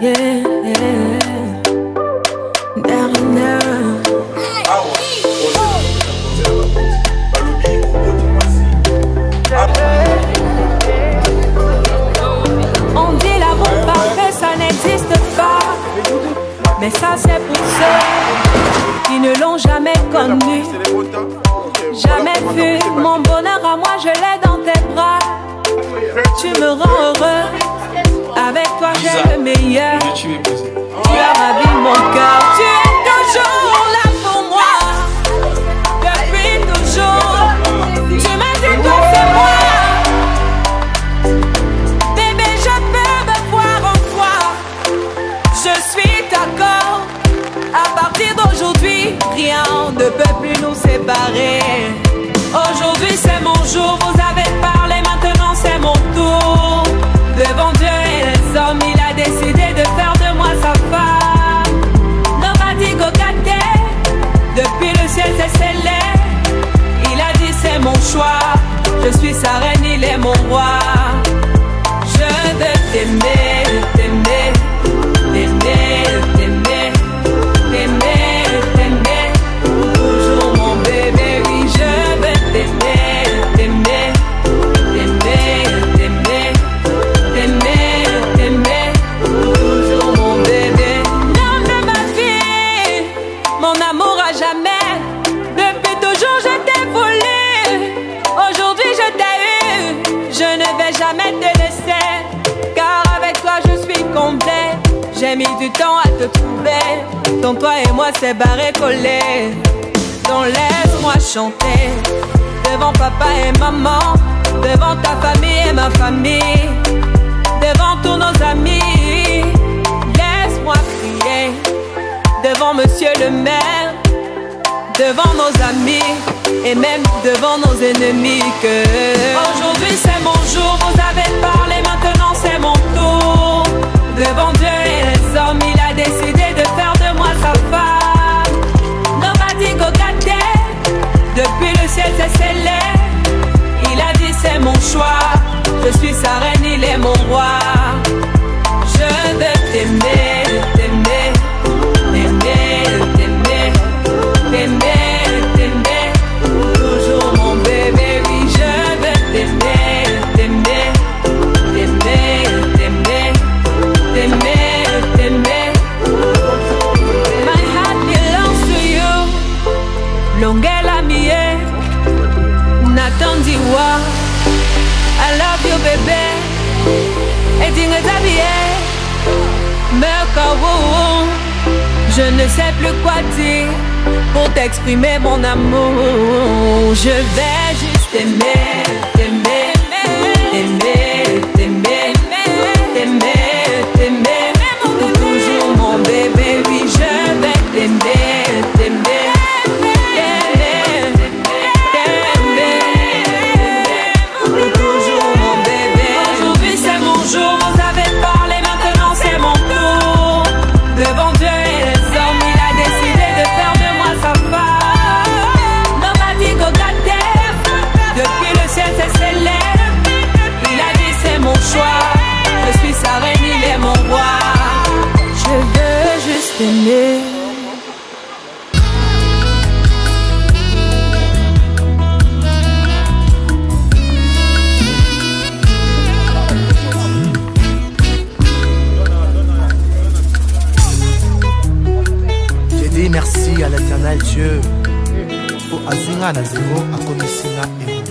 Yeah. On dit l'amour parfait, ça n'existe pas. Mais ça c'est pour ceux qui ne l'ont jamais connu. Jamais vu mon bonheur à moi, je l'ai dans tes bras. Tu me rends heureux, avec toi j'ai le meilleur. Tu as ravi mon cœur, tu es toujours là pour moi. Depuis toujours, tu m'as dit toi c'est moi. Bébé, je peux me voir en toi. Je suis d'accord, à partir d'aujourd'hui, rien ne peut plus nous séparer. Aujourd'hui c'est mon jour, vous avez parlé, maintenant c'est mon tour. Devant Dieu et les hommes, il a décidé de faire de moi sa femme. Nobody go got there. Depuis le ciel c'est scellé. Il a dit c'est mon choix. Je suis sa reine, il est mon roi. Je veux t'aimer, t'aimer, t'aimer, t'aimer, t'aimer, t'aimer. Toujours mon bébé, oui je veux t'aimer, t'aimer, t'aimer, t'aimer, t'aimer, t'aimer. Toujours mon bébé. L'homme de ma vie, mon amour à jamais. Depuis toujours je t'ai voulu. Aujourd'hui je t'ai eu. Je ne vais jamais te laisser, car avec toi je suis complet. J'ai mis du temps à te trouver. Dans toi et moi c'est barré collé. Donc laisse-moi chanter devant papa et maman, devant ta famille et ma famille, devant tous nos amis. Laisse-moi crier devant monsieur le maire, devant nos amis et même devant nos ennemis que aujourd'hui c'est mon jour, vous avez parlé, maintenant c'est mon tour. Devant Dieu et les hommes, il a décidé de faire de moi sa femme. Nobody go got there. Depuis le ciel c'est scellé. Il a dit c'est mon choix. Je suis sa reine, il est mon roi. Je veux t'aimer, t'aimer, t'aimer, t'aimer, t'aimer, t'aimer. Toujours mon bébé, oui je veux t'aimer, t'aimer, t'aimer, t'aimer, t'aimer, t'aimer. My heart belongs to you. Longela mie, Nathan Diwa. I love you bébé. Et dingue t'habiller, me kawou. Je ne sais plus quoi dire pour t'exprimer mon amour. Je vais juste t'aimer, t'aimer, t'aimer, t'aimer, t'aimer, t'aimer. Toujours mon bébé, oui je vais t'aimer, t'aimer, t'aimer, t'aimer. Toujours mon bébé. Aujourd'hui c'est mon jour, vous avez parlé, maintenant c'est mon tour. Devant Dieu et les hommes, il a décidé de faire de moi sa femme. Nobody go got there. Depuis le ciel c'est scellé. Il a dit c'est mon choix. Je suis sa reine, il est mon roi. Je veux juste aimer. J'ai dit merci à l'éternel Dieu pour Azinga Naziro à Komisina et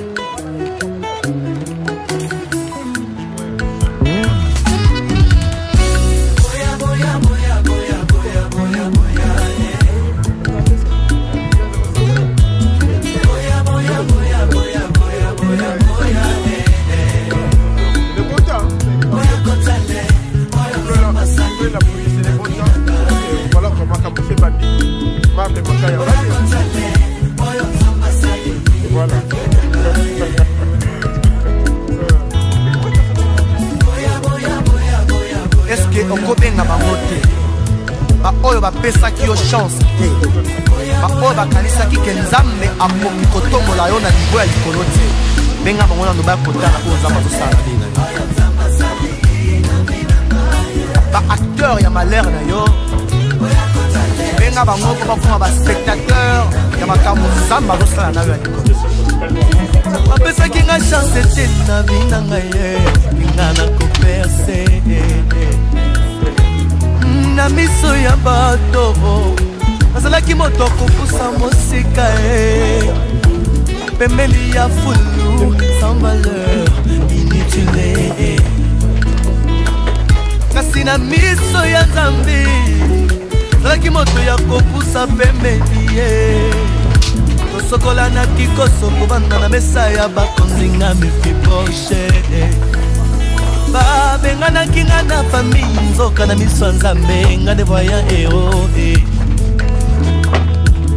voilà. Est-ce que okobenga bango te ba oyo bapesaki yo chance te ba oyo bakanisaki ke nzambe akoki kotombola yo na niveau ya likolo te benga bango na ndoba kotana oyo nzambe azosala bina ba acteur ya valeur na yo benga bango po bakoma baspectateur ya makambo nzambe azosala na yo ya likolo bapesaki nga chance te na vi na ngai ye nga na koperse na miso ya bato nazalaki moto kopusa mosika pembeni ya fulu sans valeur inutile kasi na miso ya nzambe nazalaki moto ya kopusa pembeni ye tosokolanaki koso kovanda na mesa ya bakonzi nga Mefibosheth babenganaki nga na fami nzoka na miso ya nzambe nga nde voya ero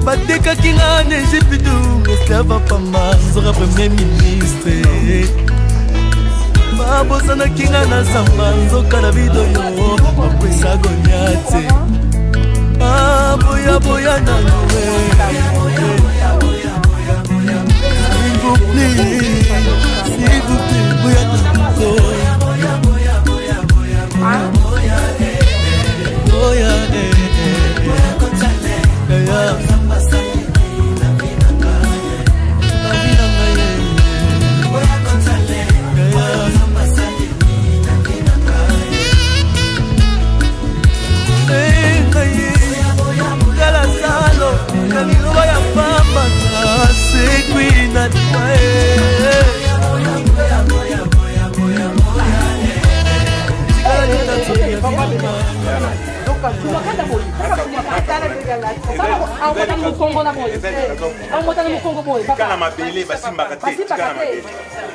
batekaki nga na Egypte esclave pamba nzoka premier ministre babosanaki nga na zamba nzoka na bidoyo bakwesa Goliate boya na nowe s'il vous plaît boya na nowe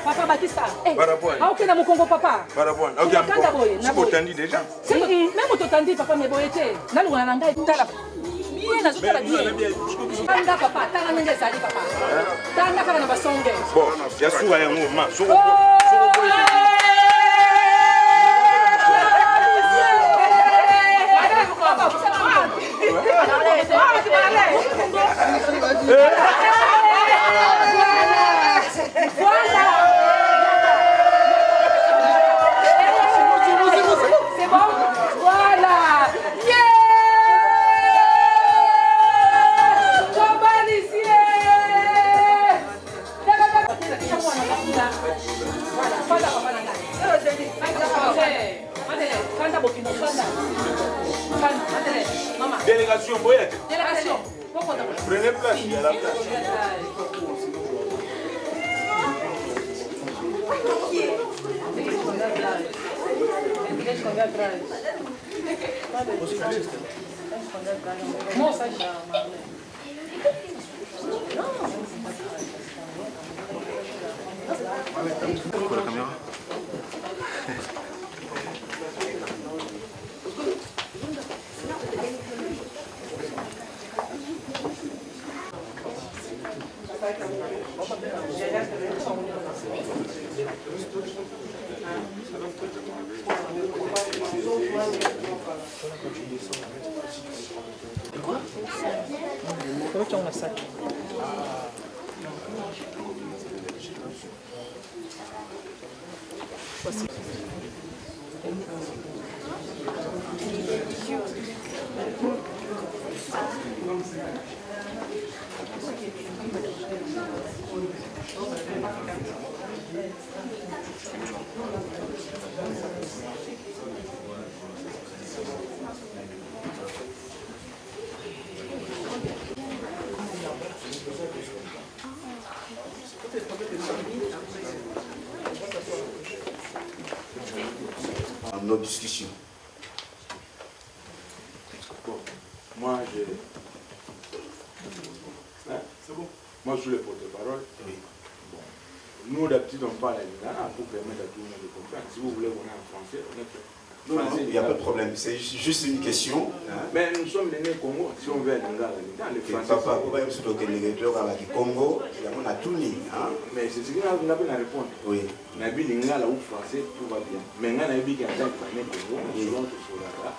Papa Batista, ok na mukongo papa. Ok, tu déjà. Même tu papa mais boyete. Na lungana na ngai tala. Bien na zutala bien. Tanda papa, tala nenge sali papa. Tanda kana na basonge. Bon, ya suwa ya ngoma. C'est bon? Voilà. Yeah! Délégation Boyette. Délégation. Prenez place, il y a la place. Pour la caméra. Trong là sạch. Nos discussions. Bon, moi je... Hein? C'est bon. Moi je suis le porte-parole. Oui. Bon. Nous d'habitude on parle à l'Ingala pour permettre à tout le monde de comprendre. Si vous voulez qu'on ait en français, on est prêt. Non, il n'y a pas de problème. C'est juste une question. Hein? Mais nous sommes nés au Congo. Si on veut un Ingala, le français. Papa, vous voyez, c'est le Congo, il y a un Touni. Mais c'est ce que nous avons à répondre. Oui. On a vu l'Ingala ou français, tout va bien. Mais on a vu qu'il y a un Congo, selon tout cela.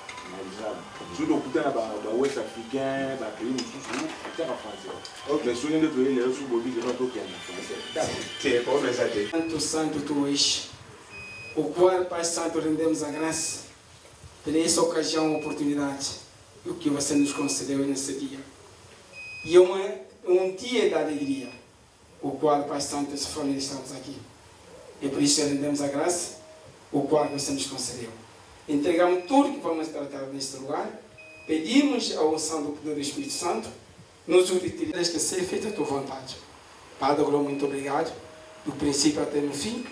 Sur le côté de l'Ouest africain, de pays c'est en français. Mais sur les autres pays, les autres pays, les autres pays, en français. C'est pour les aider. Santo, santo tu és, o qual, Pai Santo, rendemos a graça por essa ocasião, oportunidade, o que você nos concedeu nesse dia. E um dia de alegria, o qual, Pai Santo, essa família estamos aqui. E por isso rendemos a graça, o qual você nos concedeu. Entregamos tudo que vamos tratar neste lugar, pedimos a unção do poder do Espírito Santo, nos utilize que seja feita a tua vontade. Padre, muito obrigado, do princípio até no fim.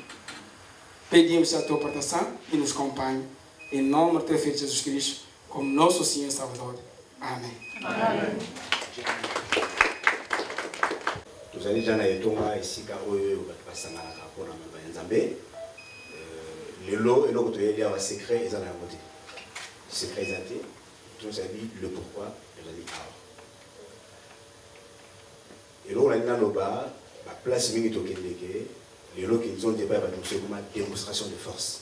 Pedimos a tua proteção e nos acompanhe. Em nome do teu Filho Jesus Cristo, como nosso Senhor e Salvador. Amém. Amém. Tozali jana etonga esika oyo basanganaka mpona maloba ya Nzambe. Lelo eloko toyeli awa secret eza na yango te. Secret eza te. Tozali le pourquoi ezali awa. Eloko nali naloba baplace mingi tokendeke lelo kinzo débat bato sekoma démonstration de force.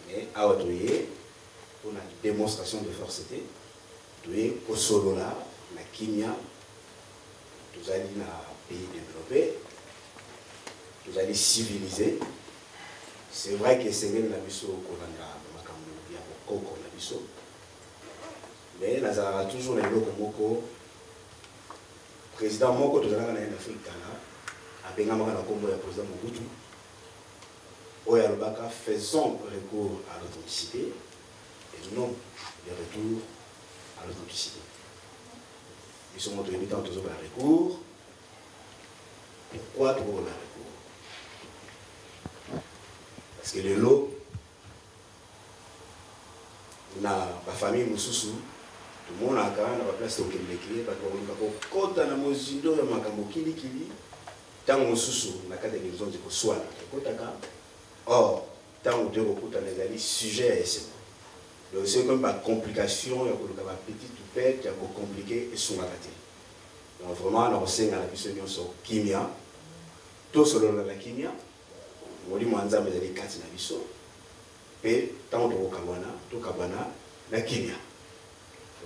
Mais awa toye mpona démonstration de force te toye kosolola na kimia. Nous allons dans un pays développé, nous allons civiliser. C'est vrai que c'est même la mission qu'on a mais nous avons toujours les lots comme président Moko, nous avons en Afrique, avec le président Mobutu. Oyalobaka, faisons recours à l'authenticité et non le retour à l'authenticité. Ils sont montrés dans toujours par recours. Pourquoi toujours par recours? Parce que le lot, na la famille Moussousou, tout le monde a quand même la place au Québec, parce qu'on a quand on a mozindo ya makambo kili tant Moussousou na kata les gens de Koswala, or tant ou deux recours dans les sujets à essayer. Donc c'est comme une complication, il y a une petite toupette, il y a une compliqué et son raté. Donc vraiment, on sait que la mission sur Kimia, tout selon la Kimia, on dit que nous avons des quatre na mission, et tant de Kabana, tout Kabana, la Kimia.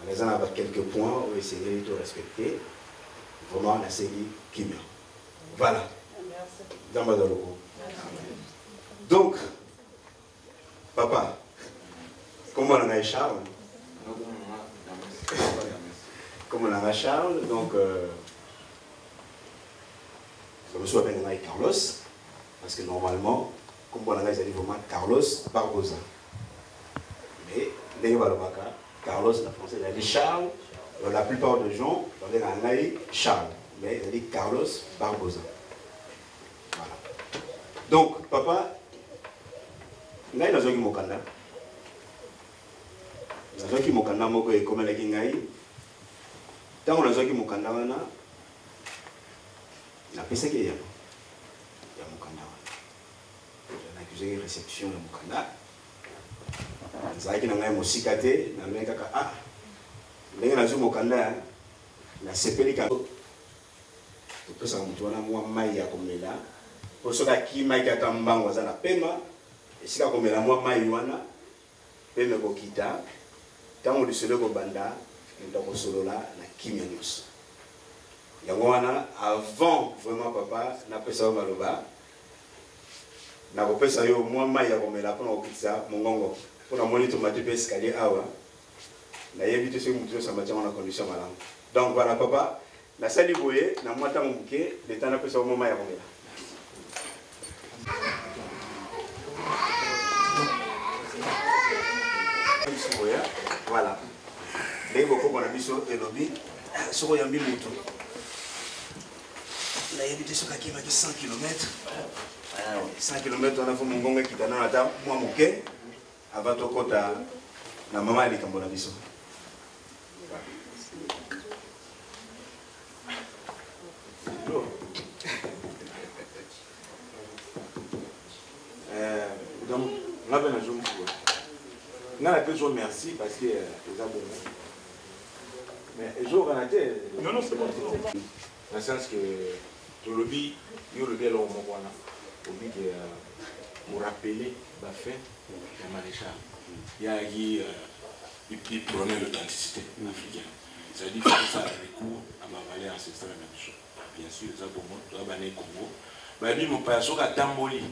On a quelques points, on va essayer de respecter. Vraiment, la série Kimia. Voilà. Merci. Donc, papa. Comment on a Charles? Comme on a Charles, donc je me suis appelé Carlos, parce que normalement, comme on a vraiment Carlos Barbosa. Mais, Carlos, la française, il a dit Charles, la plupart des gens, on a dit Charles, mais il a dit Carlos Barbosa. Voilà. Donc, papa, il a dit Mokanda. Nazoki mokanda moko ekomelaki ngai ntango nazoki mokanda wana napesaki ya mokanda wana nakuzaki réception ya mokanda nazalaki na ngai mosika te namei kaka ndenge nazwi mokanda nasepeli kango topesaka motu wana mwa mai ya komela po soki akimaki ata mbango aza na pema esika komela mwa mai wana peme kokita tango lisolo ko banda ndako solola na kimia nyos yango wana avant vraiment papa na pesa o maloba na ko pesa yo mwa mai ya komela pona okitsa mongongo pona moni tomate pe escalier awa na yebi te se mutu sa matama na condition malamu donc voilà papa na sali boye na mwa tango muke leta na pesa o mwa mai ya komela. Voilà. Les beaucoup on a mis sur le lobby, sur Yambi Moutou. Là, il y a 100 km. 100 km, on a fait mon gonga qui est dans la table, moi, mouké, avant de côté, la maman elle est comme on a mis sur. Donc, on a bien un jour. On a toujours merci parce que les abonnés. Mais les jours on a été. Non, c'est bon. Dans le sens que le lobby, il y a le lobby au Mokwana. Au but de vous rappeler la fin du maréchal. Il y a qui prônait l'authenticité africaine. C'est-à-dire qu'il faut ça recours à ma valeur ancestrale. Bien sûr, les abonnés, les abonnés Congo. Mais lui, mon père, c'est à Tamboli.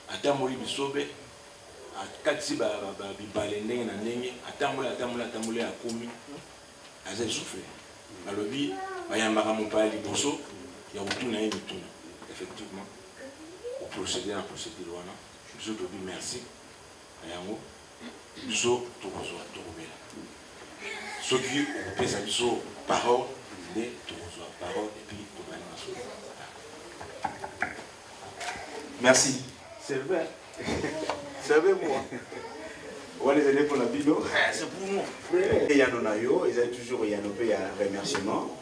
À Tamboli, Bissobe. akatisi bibale ndenge na ndenge atambola akomi aza souffle balobi bayambaka mopaya liboso ya kotuna ye mituna effectivement procéder na procédure wana biso tobi merci na yango biso tokozwa tokobela soki okopesa biso parole nde tokozwa parole epuis tobani na solo. Merci. Servez-moi. On va les aider pour la bino. C'est pour moi. Et Yano Nayo, ils ont toujours Yano Pe à remerciement.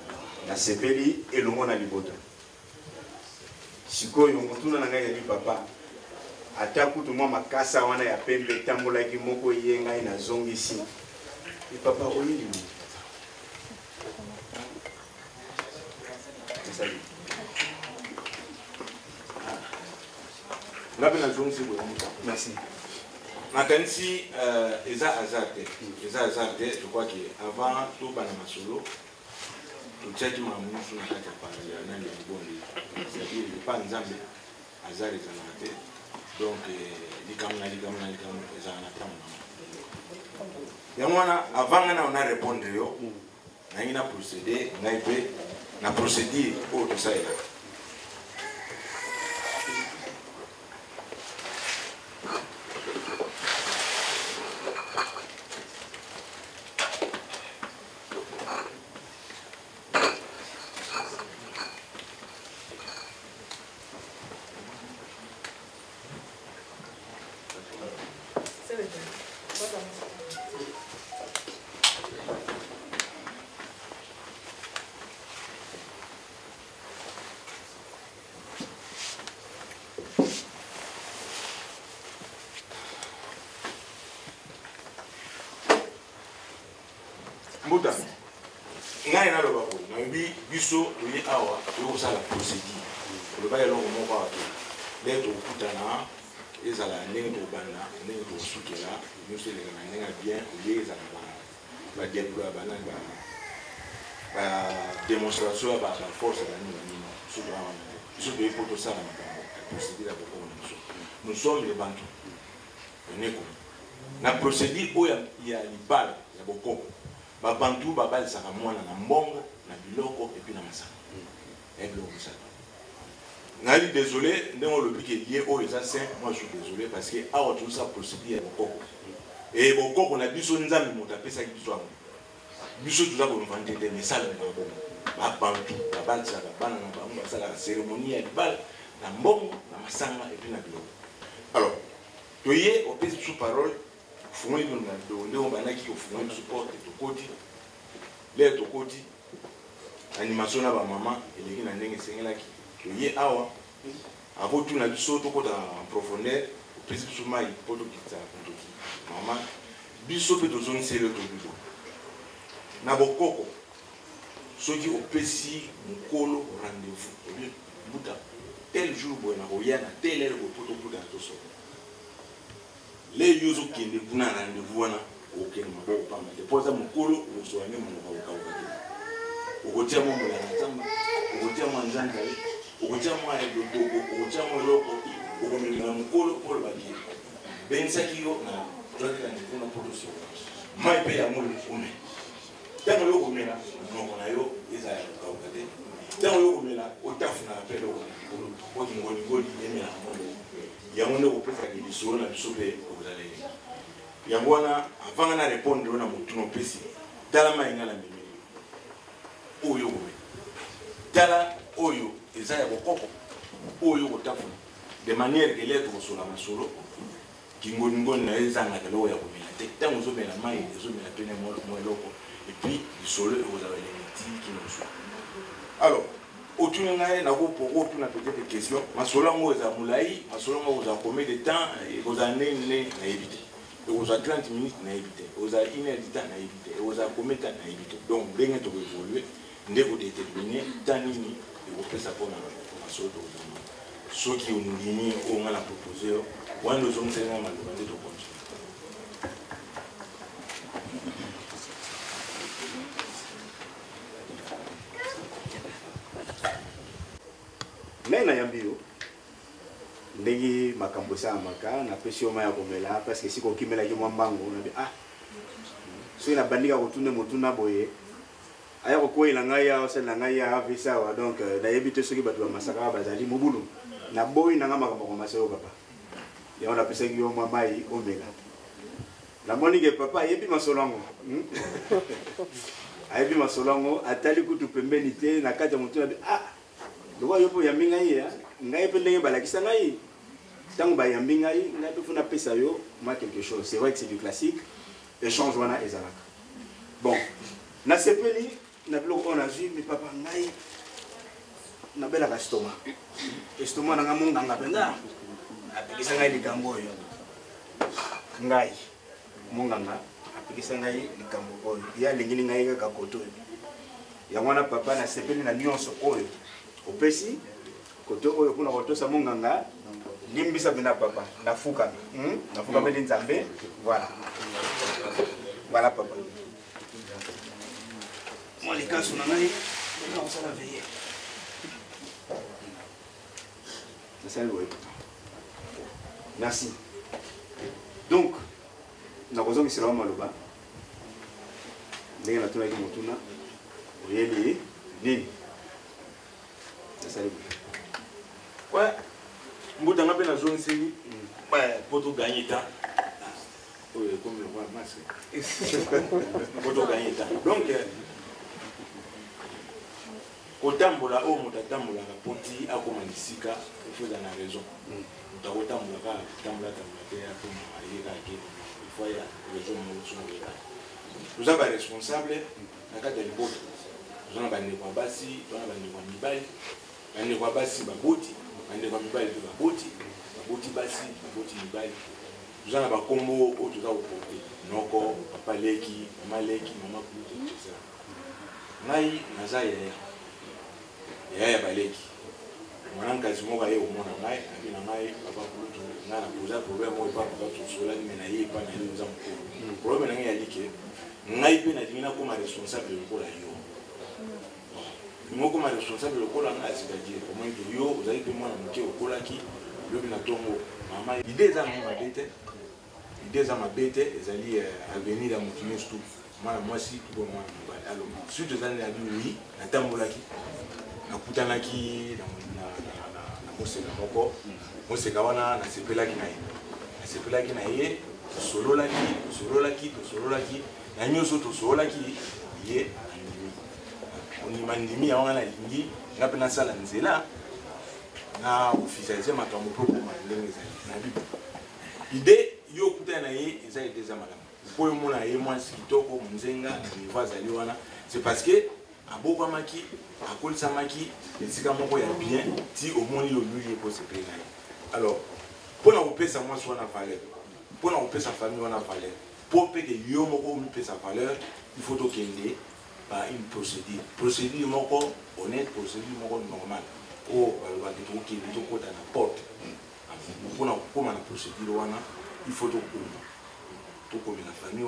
La Sepeli et le monde à Liboto. Siko Yomotuna Nanga Yali Papa. Ataku tout le monde ma kasa wana ya pembe tambola ki moko yenga ina zongi ici. Et papa oli lui. Salut. Merci. Makanisi eza azarte. Eza azarte, je crois que avant tout bana masolo, tout tchaki mamusu na kati pa na le bondi. C'est-à-dire le pas nzambe azare zanate. Donc likamna eza na tamu. Ya mwana avant na on a répondre yo. Na ina procéder, ngai pe na procédure au tout ça là. Mbuta ngai na loba ko na bi biso li awa yo sala procédure le ba yelo mo ba to le to kutana ezala ndenge to bana ndenge to sukela nous c'est les ndenge bien lié ezala ba déployer ba na ba démonstration ba force de nous sur la sur des photos ça la procédure pour nous sommes les bantu na procédure où il y a libal ya boko ba bantu ba balisaka mwana na mbongo na biloko et puis na masaka et biloko ça ngali désolé ndenge le piqué lié au les anciens moi je suis désolé parce que awa tout ça procédure ya boko et boko na biso nzambe motapesa ki biso biso tout ça pour vendre des messages na boko ba bantu ba balisaka bana na bango ba sala cérémonie ya libal na mbongo na masanga et puis na biloko alors toyé au pèse sous parole fumoni na donde on banaki au fumoni support to koti le to koti animation na ba mama eleki na ndenge sengelaki toyé awa avant tout na biso to kota en profondeur au pèse sous mai poto kitsa ntoki mama biso pe to zone sérieux to biso na bokoko soki opesi mukolo rendez-vous au lieu buta tel jour boy na royana tel heure ko poto buta to so les yozo qui ne kuna rendez-vous wana aucun mabo pas mais posa mukolo usoane mu ka ukotia mu la nzamba ukotia mu nzanga ukotia mu ya dogo ukotia mu loko ukomela mukolo pour baki bensa kiyo na jote na kuna production mai pe ya mu ume tango yo komela no na yo eza ya ka ukate tango yo komela otafuna pelo ko ngoni ngoni emela mo yango nde kopesa ke lisolo na biso mpe okozaleli yango wana avant na répondre na motu opesi tala mainga na mimeli oyo kobe tala oyo eza ya bokoko oyo kotafuna de manière que l'être kosola masolo kingoni na ezanga loko ya komela te ntango ozomela mai ezomela pene mo eloko et puis lisolo ekozala lemiti kinoso alors autour ngai na ko pour autour na peut-être des questions masolo ngo za mulai masolo ngo za combien de temps et aux années na éviter et aux 30 minutes na éviter aux 1 heure de temps na éviter et aux combien de temps na éviter donc ndenge to évoluer ndeko déterminer temps nini et vous faites ça pour na masolo to ceux qui ont dit on a la proposé when nous sommes tellement mal de to continuer mais na yambio ndenge makambo esalamaka napesi yo mai ya komela parce que sikoyo okimelaki mwa mbango nabi ah soki nabandika kotuna motuna boye aya kokweyela ngai awa osalela ngai ya avesi awa donc nayebi te soki bato bamasaka bazali mobulu naboyi nanga makambo komasa yo papa yango napesaki yo mwa mai omela namoni ke papa ayebi masolo yango ayebi masolo yango atali kutu pembeni te na kati ya motu nabi ah lokwa yo mpo oyambi ngai ngai mpe ndenge balakisa ngai ntango bayambi ngai mpe fo napesa yo mwa quelque chose c'est vrai que c'est du classique échange wana ezalaka bon nasepeli na biloko oyo nazwi mi papa ngai nabelaka estoma nanga monganga mpenza apekisa ngai likambo oyo ngai monganga apekisa ngai likambo oyo ye alingili ngai kaka koto yango wana papa nasepeli na nyonso oyo opesi koto oyo mpona kotosa monganga limbisa mpena papa nafukami nafukami nzambe voilà voilà papa moi les cas sont ngai on s'en a veillé c'est ça le merci donc na kozongi sila maloba ndenge natunaki motuna oyeli nini c'est ça le ouais mbuta ngape na zone seli poto gagner temps comme le roi masque poto gagner temps donc kotambola o moto atambolaka poti akoma lisika faut dans la raison moto akotambolaka tambola te akoma ayekaki il faut ya raison mosungola nous avons responsable na kati ya libota tozana bandeko ya basi tozana bandeko ya mibali bandeko ya basi baboti bandeko ya mibali mpe baboti basi baboti mibali tozana bakombo oyo toza koporte noko papa leki mama leki mama kulutu etc ngai naza yaya baleki mwana nkazi moko aye komona ngai abi na ngai papa kulutu ngai napoza problème oyo papa tosolaki me na ye epa na ye oza mokolo problème na ngai yalike ngai mpe nadimi nakoma responsable lokola yo moko ma responsable lokola ngai c'est-à-dire comment que yo ozali mpe mwana moke okolaki lobi na ntongo mama idée eza nango mabe te idée eza mabe te ezali avenir ya motu nyonso tu mwana mwasi to mwana mobali alo surtout ezali nabi oui natambolaki nakutanaki na moseka moko moseka wana nasepelaki na ye tosololaki na nyonso tosololaki ye ondima ndimi yango wana alingi nga mpe nasala nzela na officialize makambo mpo okoma ndenge ezali na bible ide yo okutana na ye eza ide eza malamu mpo omona ye mwasi kitoko monzenga na niveau azali wana c'est parce que abokwamaki akolisamaki esika moko ya bien ti omoni oluli ye mpo sepele na ye alors mpona kopesa mwasi wana valeur mpona kopesa famille wana valeur mpo mpeke yo moko omipesa valeur il faut tokende par une procédure moko honnête, procédure moko normale. Oh, qui est au côté de la porte. Pour la procédure, il faut tout comme la famille,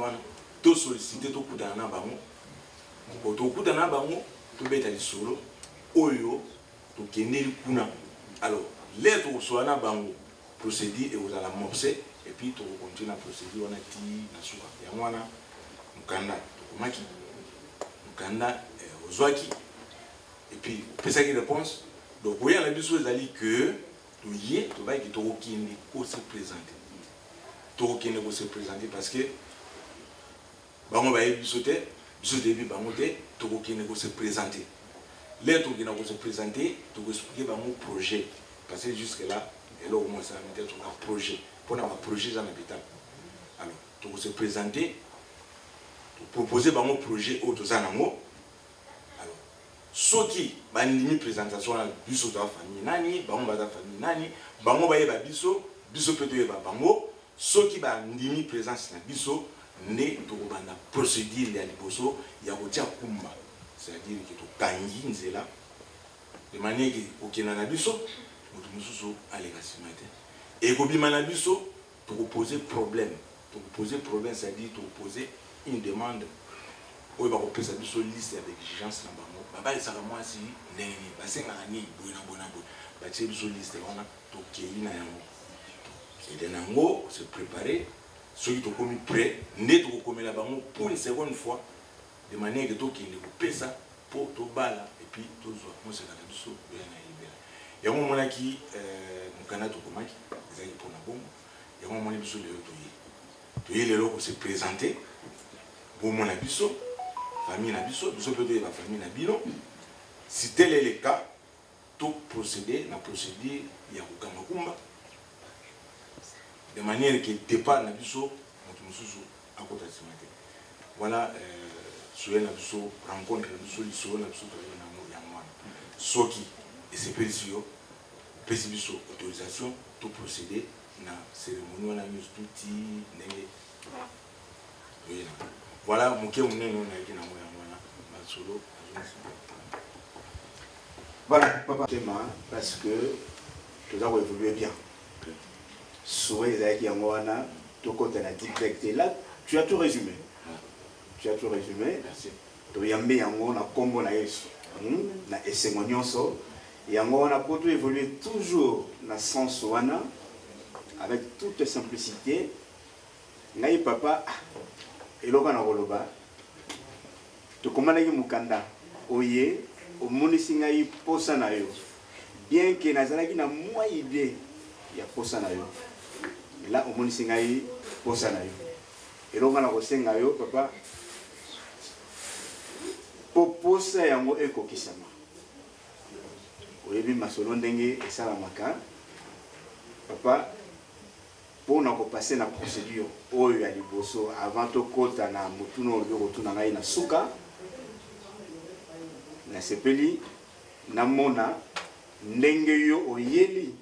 tout solliciter tout coup d'un abaron. Pour tout coup d'un abaron, tout bête à solo, oyo, tout qui est né le kuna. Alors, l'être au soin abaron, procédure et vous allez morcer, et puis tout continue la procédure, on a dit, na soua. Yamwana, mukanda, maki. Kanda ozwaki et puis pesa qui réponse donc oui on a dit chose ali que to yé to va qui to okindi ko se présenter parce que bango ba bisoté bi bango te to okindi ko se présenter les to kina ko se présenter to expliquer bango projet parce que jusque là et là au moins ça mettre un projet pour un projet dans l'habitat alors to se présenter proposer bango projet au tozanango alors soki bandimi présentation na biso ta famille nani bango ba ta famille nani bango ba yeba biso peut yeba bango soki bandimi présence na biso ne to banda procédure ya liboso ya kotia kumba c'est-à-dire que to kangi nzela de manière que okena na biso moto mususu alega simate et ko bima na biso to poser problème c'est-à-dire to poser une demande où il va repérer sa liste avec exigence na bango baba esaka mwasi ndenge basenga ni bona bah tu une liste on a to kei na yango et de nango se préparer ceux qui ont commis prêt net au commis là-bas pour une seconde fois de manière que tout qui est ça pour tout bala et puis tout ça moi c'est la même chose bien libéré il y a un moment là qui mon canal tout comment qui ils pour la bombe il y a un moment là biso le toyer les locaux se présenter pour mon abisso famille nabisso biso peut être la famille nabilo si tel est le cas tout procéder la procédure il y a aucun makumba de manière qu'il départ nabisso à côté de ce matin voilà soyez nabisso rencontre nabisso l'issue nabisso ce qui et c'est précieux précieux autorisation tout procéder na cérémonie on a mis tout petit voilà mon cœur on est non avec na moi solo voilà papa parce que tout ça va évoluer bien souhait avec Yangwana tout côté na direct là tu as tout résumé merci to yambe yango na kombo na Yesu na esengo nyonso yango na poto évoluer toujours na sens wana avec toute simplicité ngai papa eloka na koloba to komana ki mukanda oye omonisi ngai posa na yo bien que nazalaki na mwa idée ya posa na yo là omonisi ngai posa na yo eloka na kosenga yo papa posa yango ekokisama oyebi masolo ndenge esalamaka papa pona ko passer na procédure oyo ya liboso avant to kota na mutuno oyo kotuna ngai na suka na sepeli na mona ndenge yo oyeli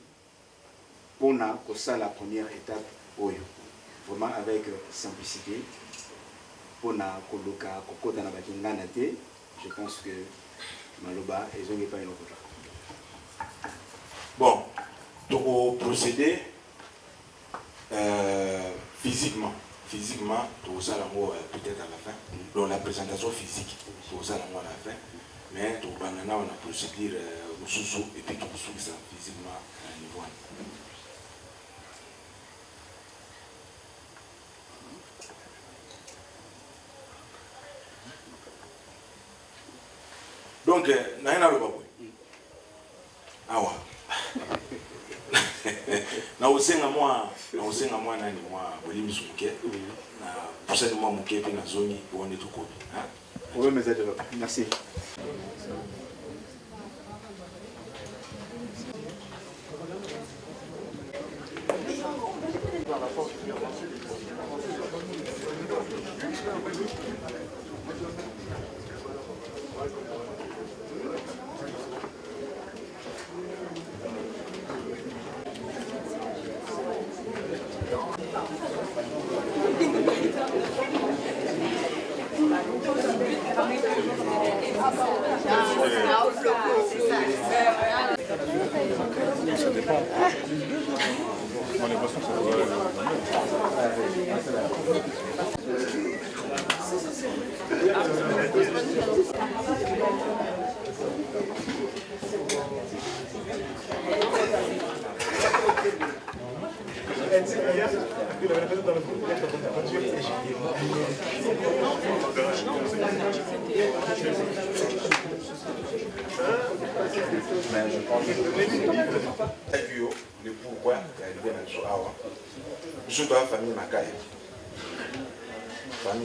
pona ko sala première étape oyo vraiment avec simplicité pona koluka kokota na bakingana te je pense que maloba ezongi pas inokota bon donc procéder physiquement tout ça peut-être à la fin donc la présentation physique tout ça à la fin mais tout banana on a procédure sous et puis tout ça physiquement à niveau donc naina le babou awa na usenga mwa nani mwa bolimi suke na pusani mwa muke pe na zoni uone tukobi hein oui mais merci Ça dépend. Bon, les boissons, ça doit... Mais je pense que le pourquoi il est arrivé dans ce awa. Surtout la famille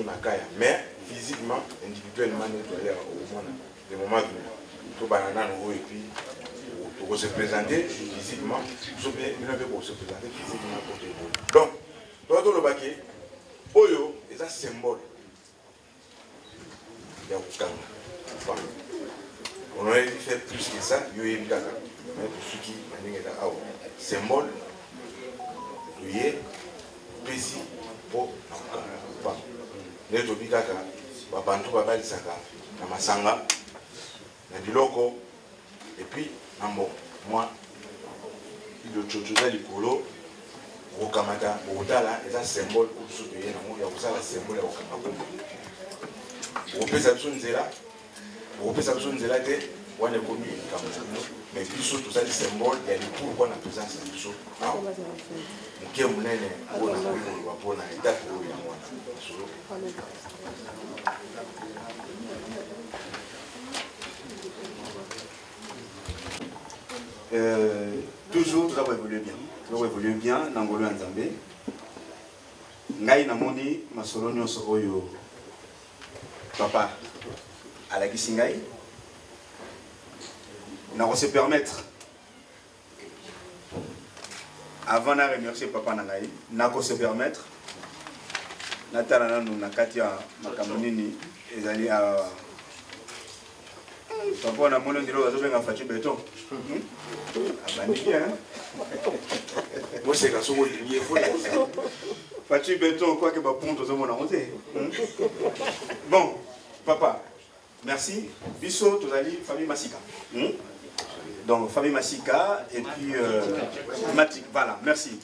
Makaya. Mais physiquement, individuellement, nous devons au moins des moments où tout banana et puis pour se présenter physiquement, pour se présenter physiquement pour tout le monde. Donc, tout le baquet, Oyo est un symbole. Il y a aucun. On aurait dû faire plus que ça, il y a eu mais pour ceux qui ont symbole, il y a pési pour pas. Les Tobikaka, Babantu Babal Saka, Namasanga, Nabiloko, et puis Nambo. Moi, il y a Chochoda Likolo, Rokamata, Botala, et un symbole pour soutenir Namo, il y a aussi un symbole à Rokamata. Vous pouvez s'absenter là. Vous pouvez s'absenter là, wana ekomi likambo mais biso tozali symbole ya pourquoi na présence ya biso moke monene mpona koyeba mpona étape oyo ya mwana solo. Toujours tout ça évoluer bien. Tout évoluer bien dans ngolo nzambe. Ngai na moni masolo nyonso oyo papa alakisi ngai. Na ko se permettre avant de remercier papa na ngai, na ko se permettre natala nanu na kati ya makambo nini ezali a papa na moni ndilo bazobenga Fachi Beton. Abandiki hein. Moi c'est ka songo lié faut Fachi Beton quoi que ba ponto zo mona monter. Bon, papa, merci. Biso tozali famille Masika. Donc famille Masika et puis Matik, voilà, merci.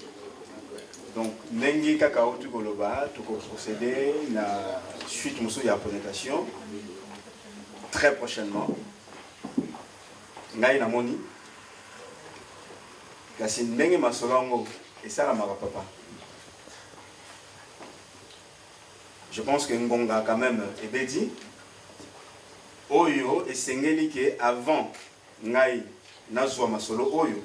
Donc nengi kakao tu koloba, tu procéder la suite muso ya présentation très prochainement. Ngai na moni kasi ndenge masolongo et ça la mara papa. Je pense que Ngonga quand même ebedi oyo esengeli ke avant ngai nazwa masolo oyo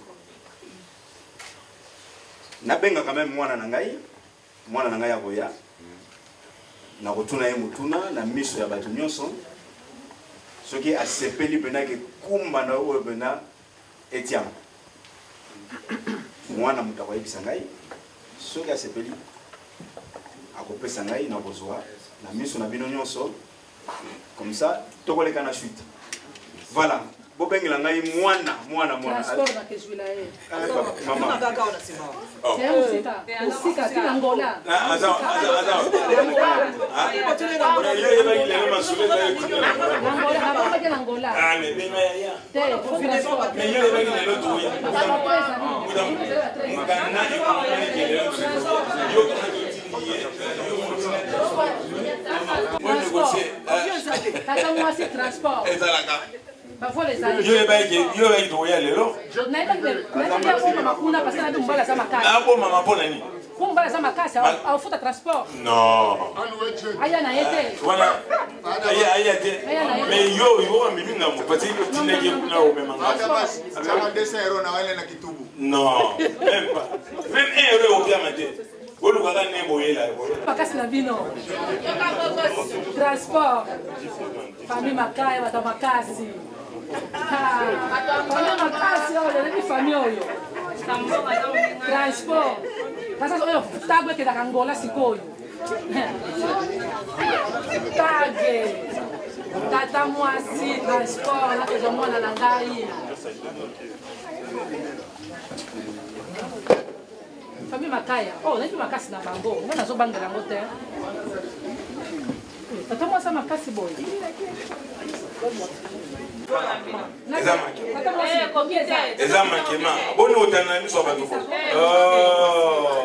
nabenga quand même mwana na ngai ya boya na kotuna ye mutuna na miso ya bato nyonso soki asepeli pena ke kumba na oyo pena etiam mwana mutako yebisa ngai soki asepeli akopesa ngai na kozwa na miso na bino nyonso comme ça tokoleka na suite voilà bobengela ngai mwana transport na kezwila ye mama usika tina Angola transport. Parfois les années. Yo vais doya lelo. Naenda kwa mama kuna parce que mbala za makasi. Ah bon maman pona ni. Kwa mbala za makasi au futa transport. Non. Aya na yete. Wana aya te. Mais yo mimi na mpati ko tinenge kuna o mema ngasa. Kama 200 € na wale na kitubu. Non, même pas. Même 1 € au bien matin. Olu kaka nembo yela. Makasi na bino. Transport. Famille makaya wata makasi. Famille makasi oyo ni famille oyo. Transport. Sasa oyo tagwe ke Angola sikoyo. Tagwe. Tata mwasi transport na kezo mwana na ngai. Famille makaya. Oh, nani makasi na bango. Ngana nazo bangela ngote. Tata mwasa makasi boy. Eza makema. Boni otana miso bato ko. Oh.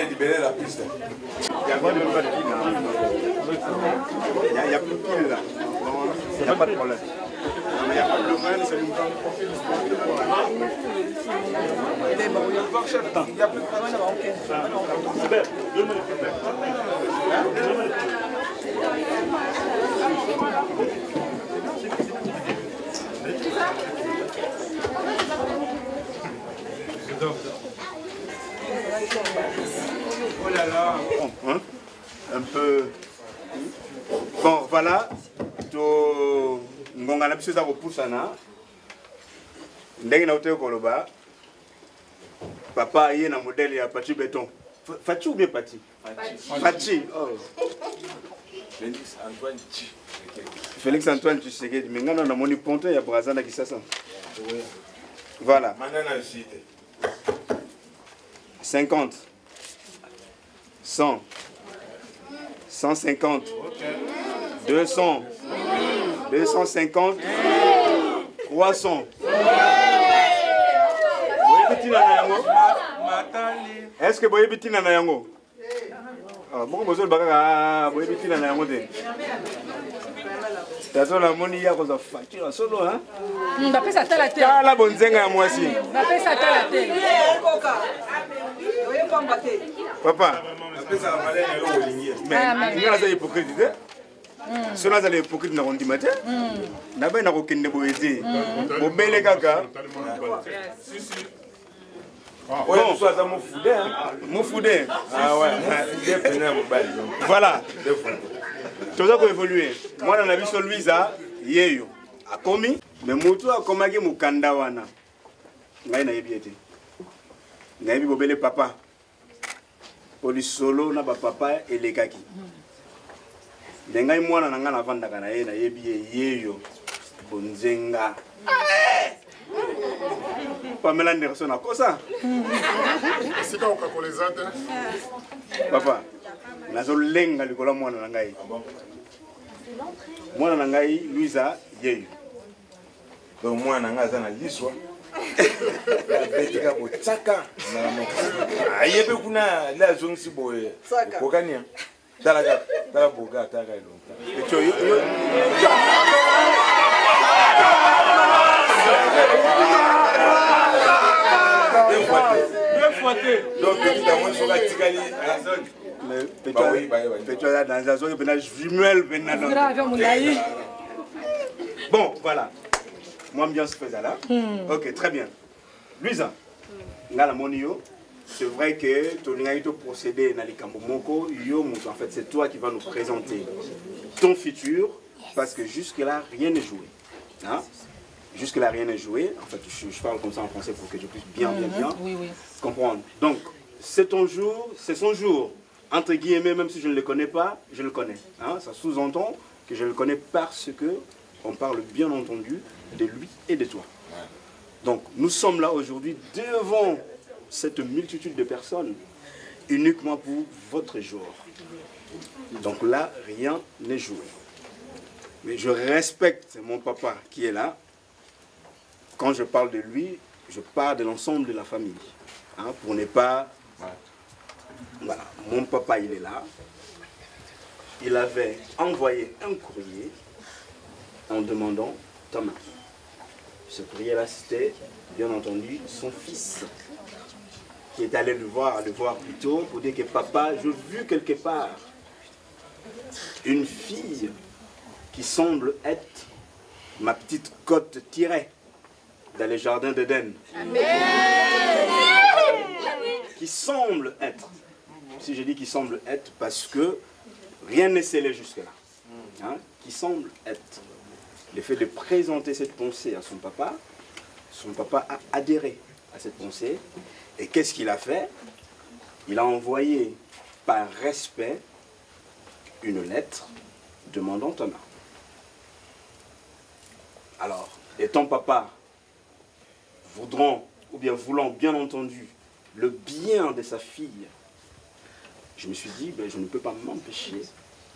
Libérez la piste. Il n'y a pas de pile là. Il n'y a plus de pile là. Il n'y a pas de problème. Il n'y a pas de problème, c'est une Oh là là. Hein? Un peu. Bon, voilà. Ngonga na biso za kopusana. Ndenge na uteko koloba. Papa yé na modèle ya Pachi Béton. Fachi ou bien Pachi? Fachi. Oh. Félix Antoine Chi. Félix Antoine Tshisekedi. Mais ngana na moni ponto ya Brazana Kisasa. Voilà. 50, 100, 150, 200, 250, 300. Est-ce que vous avez dit na yango? Bon, vous avez dit na yango. Tato la moni ya koza facture solo hein. Mbappé ça tala tête. La bonzenga ya mwasi. Mbappé ça tala tête. Papa. Mais ngala za hypocrite. Sona za hypocrite na rondi matin. Na ba na kokende boyezi. Obele kaka. Bon, soit ça Mofoudé hein. Mofoudé. Ah ouais, voilà. Tout ça évoluer. Moi dans la vie sur Louisa, yeyo. A commis, mais mutu a komaki mukanda wana. Ngai na yebiete. Ngai bi bobele papa. Poli solo na ba papa elekaki. Ngai mwana na nga na vanda kana ye na yebiye yeyo. Bonzenga. Pamela Anderson a cosa. C'est quand on les a. Papa, nazo lenga likola mwana na ngai. Mwana na ngai Louisa yeyo. Donc mwana nga za na liswa. Betika botaka na mo. Ayebe kuna la zongsi boye. Kokania. Dala boga taka ilonta. Echo yo. Donc petit à moi sur la tigali bon voilà moi bien se faisait là. Ok, très bien. Luisa ngala monio, c'est vrai que tu as procédé dans les Kambomoko, en fait c'est toi qui vas nous présenter ton futur parce que jusque là rien n'est joué. Hein? Jusque là rien n'est joué. En fait je parle comme ça en français pour que je puisse bien comprendre. Donc c'est ton jour, c'est son jour. Entre guillemets, même si je ne le connais pas, je le connais. Hein? Ça sous-entend que je le connais parce que on parle bien entendu de lui et de toi. Donc nous sommes là aujourd'hui devant cette multitude de personnes uniquement pour votre jour. Donc là, rien n'est joué. Mais je respecte mon papa qui est là. Quand je parle de lui, je parle de l'ensemble de la famille. Hein, pour ne pas... Voilà, mon papa il est là. Il avait envoyé un courrier en demandant ta main. Ce courrier-là, c'était bien entendu son fils qui est allé le voir plutôt pour dire que papa, j'ai vu quelque part une fille qui semble être ma petite côte tirée dans les jardins d'Éden. Qui semble être. Si je dis qu'il semble être, parce que rien n'est scellé jusque-là. Hein, qui semble être. Le fait de présenter cette pensée à son papa a adhéré à cette pensée. Et qu'est-ce qu'il a fait? Il a envoyé par respect une lettre demandant ta main. Alors, et ton papa voudront ou bien voulant bien entendu le bien de sa fille, je me suis dit, ben, je ne peux pas m'empêcher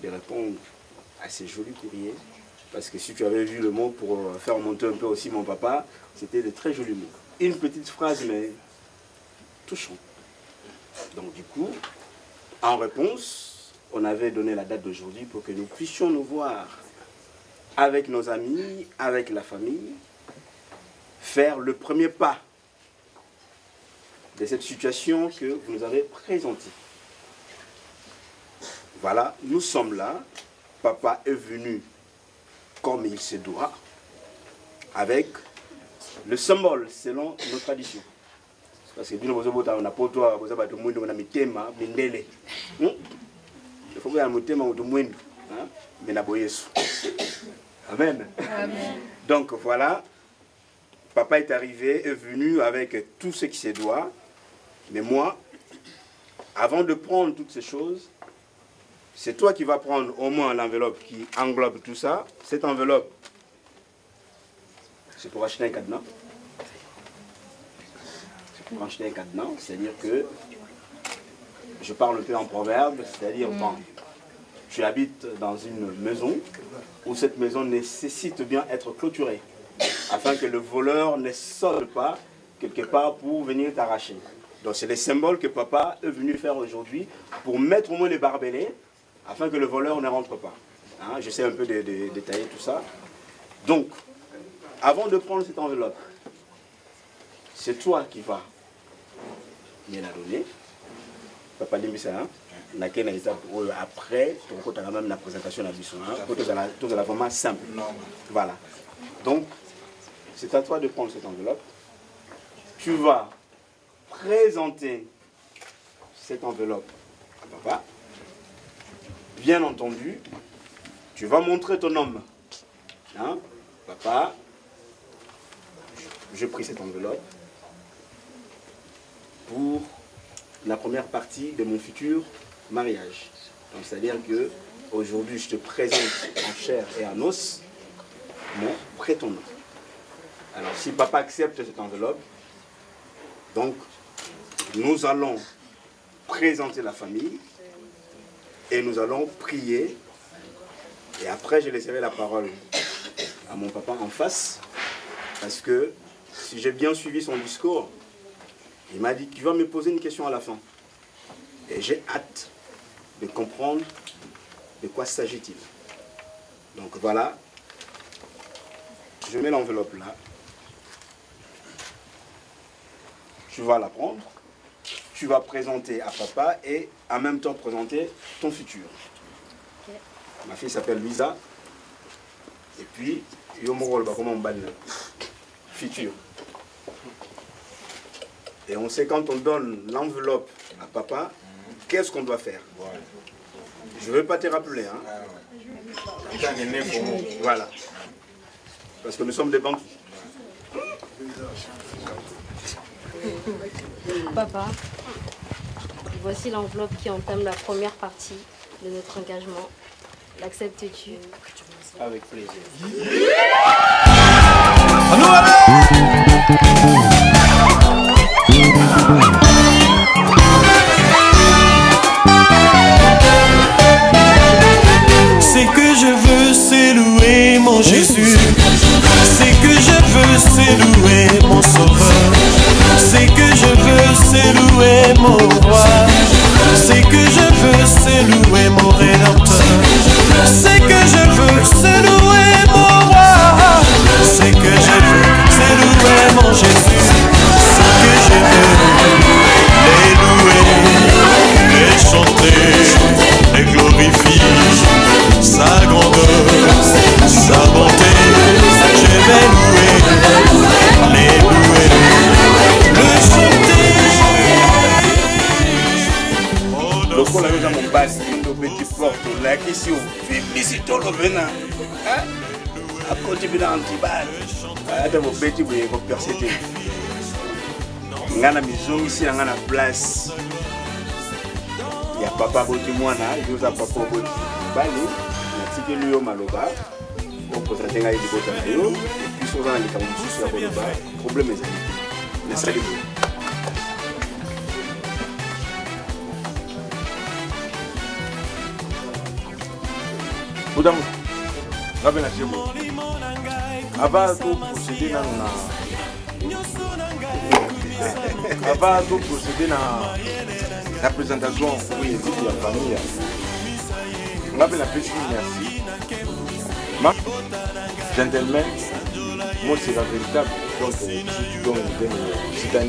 de répondre à ces jolis courriers. Parce que si tu avais vu le mot pour faire monter un peu aussi mon papa, c'était de très jolis mots. Une petite phrase, mais touchante. Donc du coup, en réponse, on avait donné la date d'aujourd'hui pour que nous puissions nous voir avec nos amis, avec la famille, faire le premier pas de cette situation que vous nous avez présentée. Voilà, nous sommes là. Papa est venu comme il se doit, avec le symbole selon nos traditions. Parce que nous avons un apôtre, nous avons un mitema, mindele. Il faut que nous ayons un mitema, mais nous avons Amen. Amen. Donc voilà, papa est arrivé, est venu avec tout ce qui se doit. Mais moi, avant de prendre toutes ces choses, c'est toi qui vas prendre au moins l'enveloppe qui englobe tout ça. Cette enveloppe, c'est pour acheter un cadenas. C'est pour acheter un cadenas, c'est-à-dire que je parle un peu en proverbe, c'est-à-dire quand tu habites dans une maison où cette maison nécessite bien être clôturée afin que le voleur ne saute pas quelque part pour venir t'arracher. Donc c'est les symboles que papa est venu faire aujourd'hui pour mettre au moins les barbelés afin que le voleur ne rentre pas. Hein, j'essaie un peu de détailler tout ça. Donc, avant de prendre cette enveloppe, c'est toi qui vas me la donner. Papa dit ça, après, tu as même la présentation de la mission. Tout est vraiment simple. Voilà. Donc, c'est à toi de prendre cette enveloppe. Tu vas présenter cette enveloppe à papa. Bien entendu, tu vas montrer ton homme. Hein? Papa, j'ai pris cette enveloppe pour la première partie de mon futur mariage. C'est-à-dire que aujourd'hui, je te présente en chair et en os mon prétendant. Alors, si papa accepte cette enveloppe, donc, nous allons présenter la famille et nous allons prier. Et après, je laisserai la parole à mon papa en face. Parce que si j'ai bien suivi son discours, il m'a dit qu'il va me poser une question à la fin. Et j'ai hâte de comprendre de quoi s'agit-il. Donc voilà, je mets l'enveloppe là. Tu vas la prendre, tu vas présenter à papa et en même temps présenter ton futur. Okay. Ma fille s'appelle Luisa. Et puis, comment on banne futur. Et on sait quand on donne l'enveloppe à papa, qu'est-ce qu'on doit faire. Je ne veux pas te rappeler. Hein. Voilà. Parce que nous sommes des banquiers. Papa, voici l'enveloppe qui entame la première partie de notre engagement. L'acceptes-tu? Avec plaisir. C'est que je veux, c'est louer mon Jésus. C'est que je veux, c'est louer mon Sauveur. C'est que je veux, c'est louer mon roi. C'est que je veux, c'est louer mon Rédempteur. C'est que je veux, c'est louer mon roi. C'est que je veux, c'est louer mon Jésus. C'est que je veux les louer, les chanter, les glorifier. Sa grandeur, sa bonté, je vais louer, les louer, le chanter. Donc on a déjà mon bas, le petit porte, la question, félicitons le venin. À côté de l'antibal, à mon petit vous perséter. On a la maison ici, on a la place. Il y a papa Boti Moana, il y a papa Boti Bali. Que lui maloba pour présenter les et puis souvent les problème est Merci. Boudamou, Rabbi Nachebo, avant de procéder dans la présentation, oui, de la famille, Rabbi Nachebo, merci. Ma gentleman, moi c'est la véritable, donc c'est un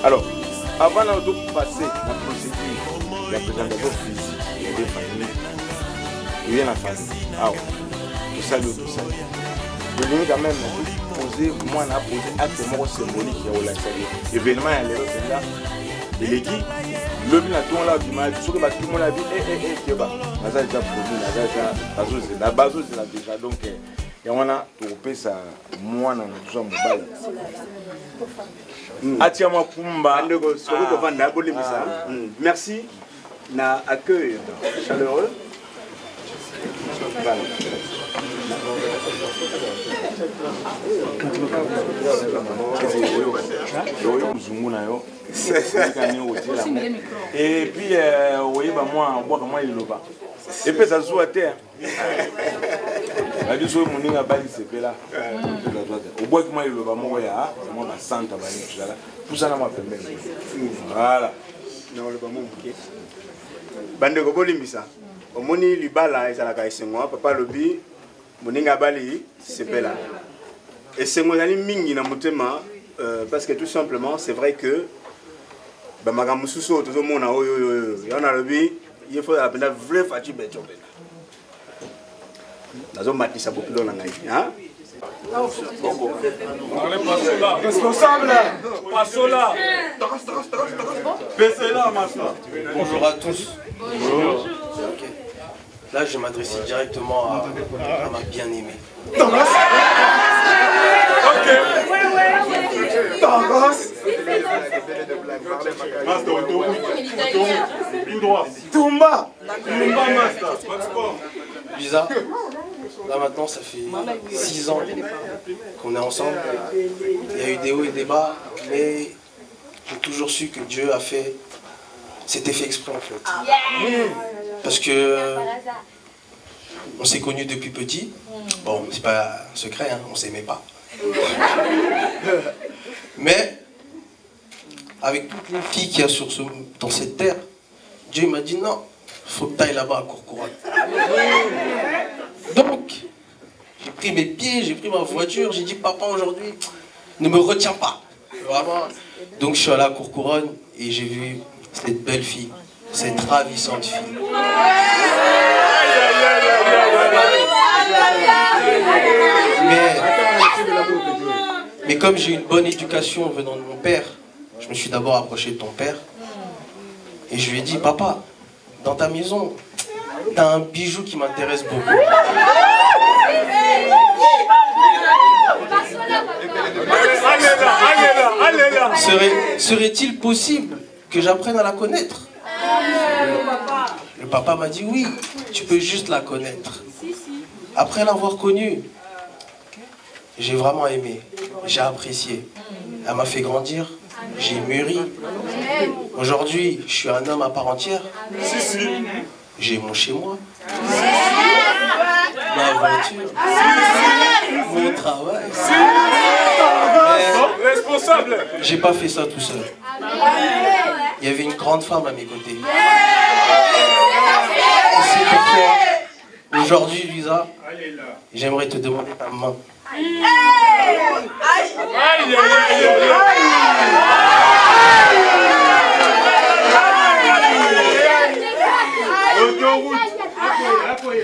alors, avant de passer la procédure, la présentation physique, des familles, il y a la famille. Ah ouais, tout ça, tout ça. Je viens quand même poser, moi, on a posé acte symbolique au l'événement, là. Il est dit, le bien à tout là, du mal, tout le monde a dit, qui va. La base c'est la déjà. Donc, il y a un peu ça, moi, on a tout ça, mobile. Merci. Na accueil chaleureux. Et puis, vous voyez, moi, comment il le va. Et puis, ça se joue à terre. La vie, mon nez à Bali, c'est là. Au bois, comment il le va, moi, c'est moi, ma santa, tout ça, m'a fait même. Voilà. Non, le bon bouquet. Bande ko bolimbisa. Omoni libala ezalaka esengo papa lobi moninga bali sepela. Esengo zali mingi na motema parce que tout simplement c'est vrai que ba makambo suso tozomona oyo yana lobi il faut appeler vrai fati beto pena. Nazo matisa bokilo na ngai, hein? Responsable. Passola. Bonjour à tous. Bonjour. Okay. Là, je m'adresse directement à ma bien-aimée. Tangos. Ok. Tangos. Tumba. Lisa, là maintenant, ça fait 6 ans qu'on est ensemble. Il y a eu des hauts et des bas, mais j'ai toujours su que Dieu a fait. C'était fait exprès en fait. Parce que on s'est connus depuis petit. Bon, c'est pas un secret, hein, on s'aimait pas. Mais avec toutes les filles qu'il y a dans cette terre, Dieu m'a dit non, faut que tu ailles là-bas à Courcouronne. Donc, j'ai pris mes pieds, j'ai pris ma voiture, j'ai dit papa aujourd'hui, ne me retiens pas. Vraiment. Donc je suis allé à Courcouronne et j'ai vu cette belle fille, cette ravissante fille. Mais comme j'ai une bonne éducation venant de mon père, je me suis d'abord approché de ton père et je lui ai dit papa, dans ta maison, t'as un bijou qui m'intéresse beaucoup. Serait-il possible que j'apprenne à la connaître? Le papa m'a dit oui, tu peux juste la connaître. Après l'avoir connue, j'ai vraiment aimé, j'ai apprécié. Elle m'a fait grandir, j'ai mûri. Aujourd'hui, je suis un homme à part entière. J'ai mon chez-moi, ma voiture, mon travail. Responsable. J'ai pas fait ça tout seul. Il y avait une grande femme à mes côtés. C'est pourquoi aujourd'hui, Lisa, j'aimerais te demander ta main.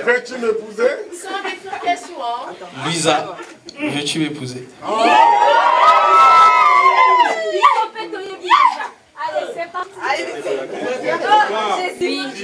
Veux-tu m'épouser? Sans bifurcation, hein. Lisa, veux-tu m'épouser? Allez, c'est parti. Vive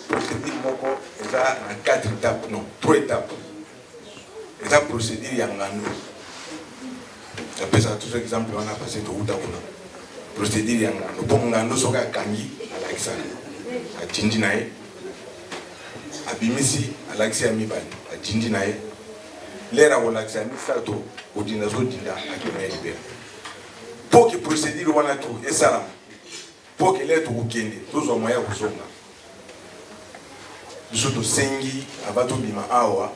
procédure moko eza na 4 étapes, non, 3 étapes. Eza procédure ya ngando. J'appelle ça tout exemple on a passé de route à kuna. Procédure ya ngando. Pour ngando soka kangi alakisa. Atindi nae. Abimisi alakisa mibali. Atindi nae. Lera olakisa mi sato odina zo dinda akina libera. Pour que procédure wana tout et ça pour que l'être au kende tous au moyen kuzonga. Biso sengi abato bima awa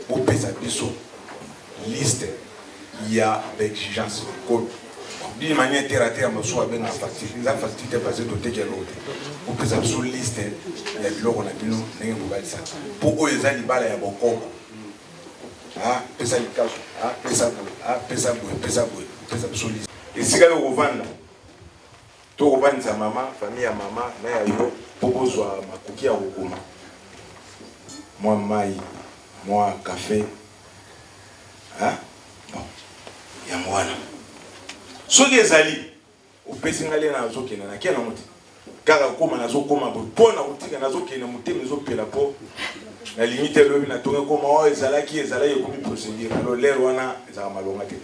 pour pesa biso liste ya d'exigence code d'une manière terre à terre soit bien en facilité la facilité basée de tel l'autre pour pesa biso liste ya biloko na bino ndenge bobalisa pour eux ezali bala ya bokoko ah pesa likaso ah pesa biso liste et si galo kovanda to kovandisa mama famille ya mama na ya yo pour kozwa makoki ya kokoma moi mai moi café hein bon ya mwana soki ezali opesi ngali na azokena na kena muti kaka koma nazokoma pona kotika nazokena mutemi ezopela po na limite lobi na tonga koma o ezalaki ekomi procédure alors l'air wana ezaka malonga te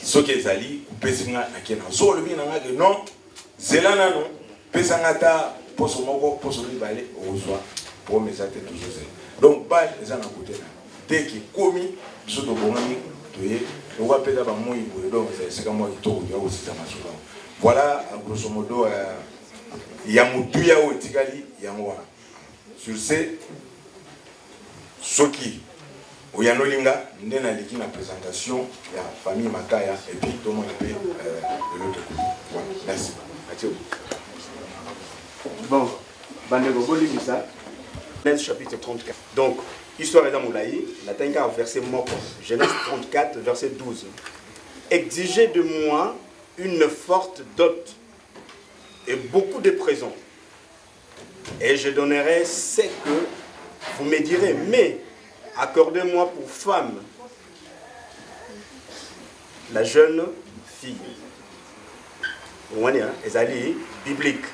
soki ezali opesi nga na kena so lobi na nga ke non zela nano pesa nga ta poso moko poso mibale ozwa pour mes athées toujours. Donc, pas les gens à côté là. Dès qu'il commis, je suis au bon ami, on va payer d'abord moi, donc c'est comme moi qui tourne aussi ça m'a souvent. Voilà, grosso modo, il y a mon tuya au Tigali, il y a moi. Sur ce qui, au Yanolinga, nous avons la présentation, il y a famille Makaya, et puis tout le monde de l'autre côté. Voilà, merci. Bon, Bandego Bolivisa. Chapitre 34. Donc, histoire dans Moulaï, la Tenga verset Moko, Genèse 34, verset 12. Exigez de moi une forte dot et beaucoup de présents, et je donnerai ce que vous me direz, mais accordez-moi pour femme la jeune fille. Vous voyez, c'est biblique.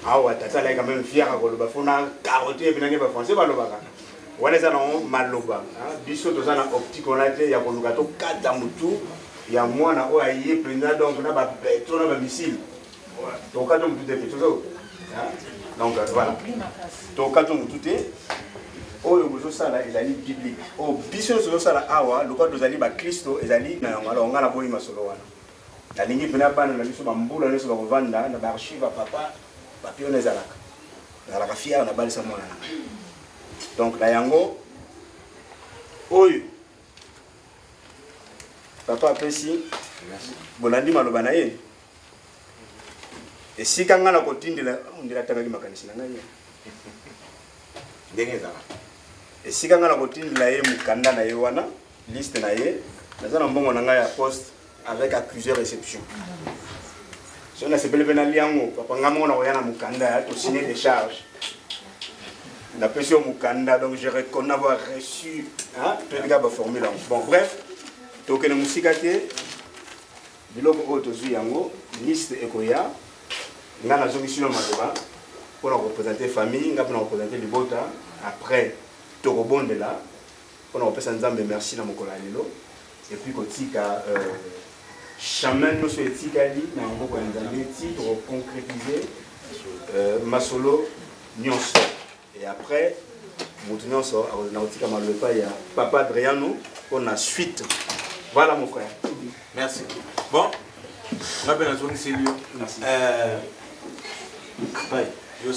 Ah ouais, t'as ça là quand même fier à Goloba. Faut na carotter bien que français baloba. On est ça non maloba. Biso to ça na optique on a été ya Goloba to kata mutu ya mwana o aye pena donc na ba beto na ba missile. To kata mutu de tout ça. Donc voilà. To kata mutu te o yo bozo ça là ezali biblique. O biso so ça là awa lokwa to zali ba Kristo ezali na ngalo ngala boyi masolo wana. La ligne pena bana na biso ba mbula na so ba kovanda na ba archive papa. Papier on est à la fière on a balé ça moi donc la yango oyo papa apprécie bonandi maloba na ye et si kanga na kotindela on dira tanga makanisi na ngai ndenge za et si kanga na kotindela ye mukanda na ye wana liste na ye nazana mbongo na ngai ya poste avec accusé réception. Si on a ce bel liango, papa ngamo na oyana mukanda, tu signé des charges. La pression mukanda, donc je reconnais avoir reçu, hein, tout le gars va formuler. Bon bref, donc le musikate, biloko oto zuyango, liste ekoya, ngana zomisino maloba, pour représenter famille, ngana pour représenter libota. Après, to rebonde là, pour représenter Nzambe merci na mokola lelo, et puis kotika Chaman nous fait Tikali, mais on va pour concrétiser Masolo Nyonso. Et après, Nyonso, il y a Papa Adriano, on a suite. Voilà mon frère. Merci. Bon, je vais vous présenter le lieu. Merci. Je vais vous présenter le lieu. Après, je vais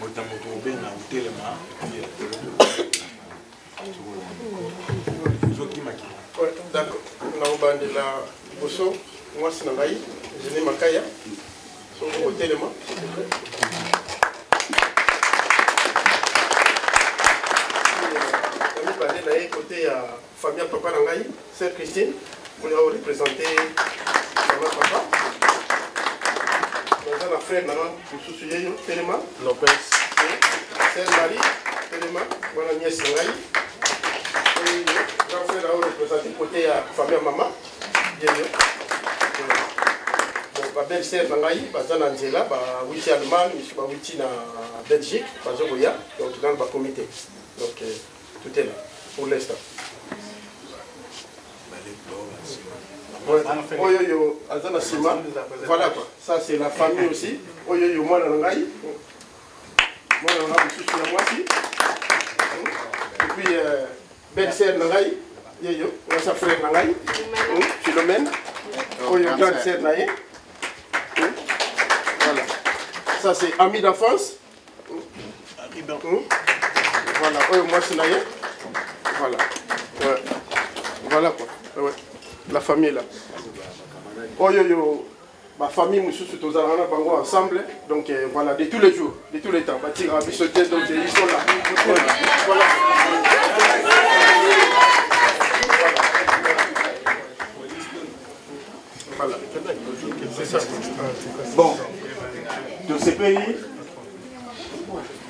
vous présenter le lieu. Ouais, d'accord. On a de la Bosso, moi c'est Nangaï, je n'ai Makaya, sur le côté de moi. On a côté à famille Papa Nangaï, Sœur Christine, on a représenté maman Papa. On a la frère Nana, pour soucier Téléma, Lopez, Sœur Marie, Téléma, voilà nièce Nangaï. Grand frère a représenté côté à famille maman. Bon, belle-sœur na ngai baza na nzela bawuti Allemagne misusu bawuti na Belgique bazokoya donc dans le comité donc tout est là pour l'instant. Oyo azana sima voilà quoi, ça c'est la famille aussi. Oyo mwana na ngai mwana na misusu na mwasi et puis belle-sœur na ngai yeyo sa frère na ngai Philomène. Oyo grande sœur na ye. Voilà, ça c'est ami d'enfance. Voilà, oyo mwasi na ye. Voilà, ouais. Voilà quoi, ouais. La famille là. Oyo ma famille mususu tozalaka na bango ensemble, donc voilà, de tous les jours, de tous les temps, batira bisoté, donc ils sont là. Voilà. Voilà. C'est ça. Bon, dans ces pays,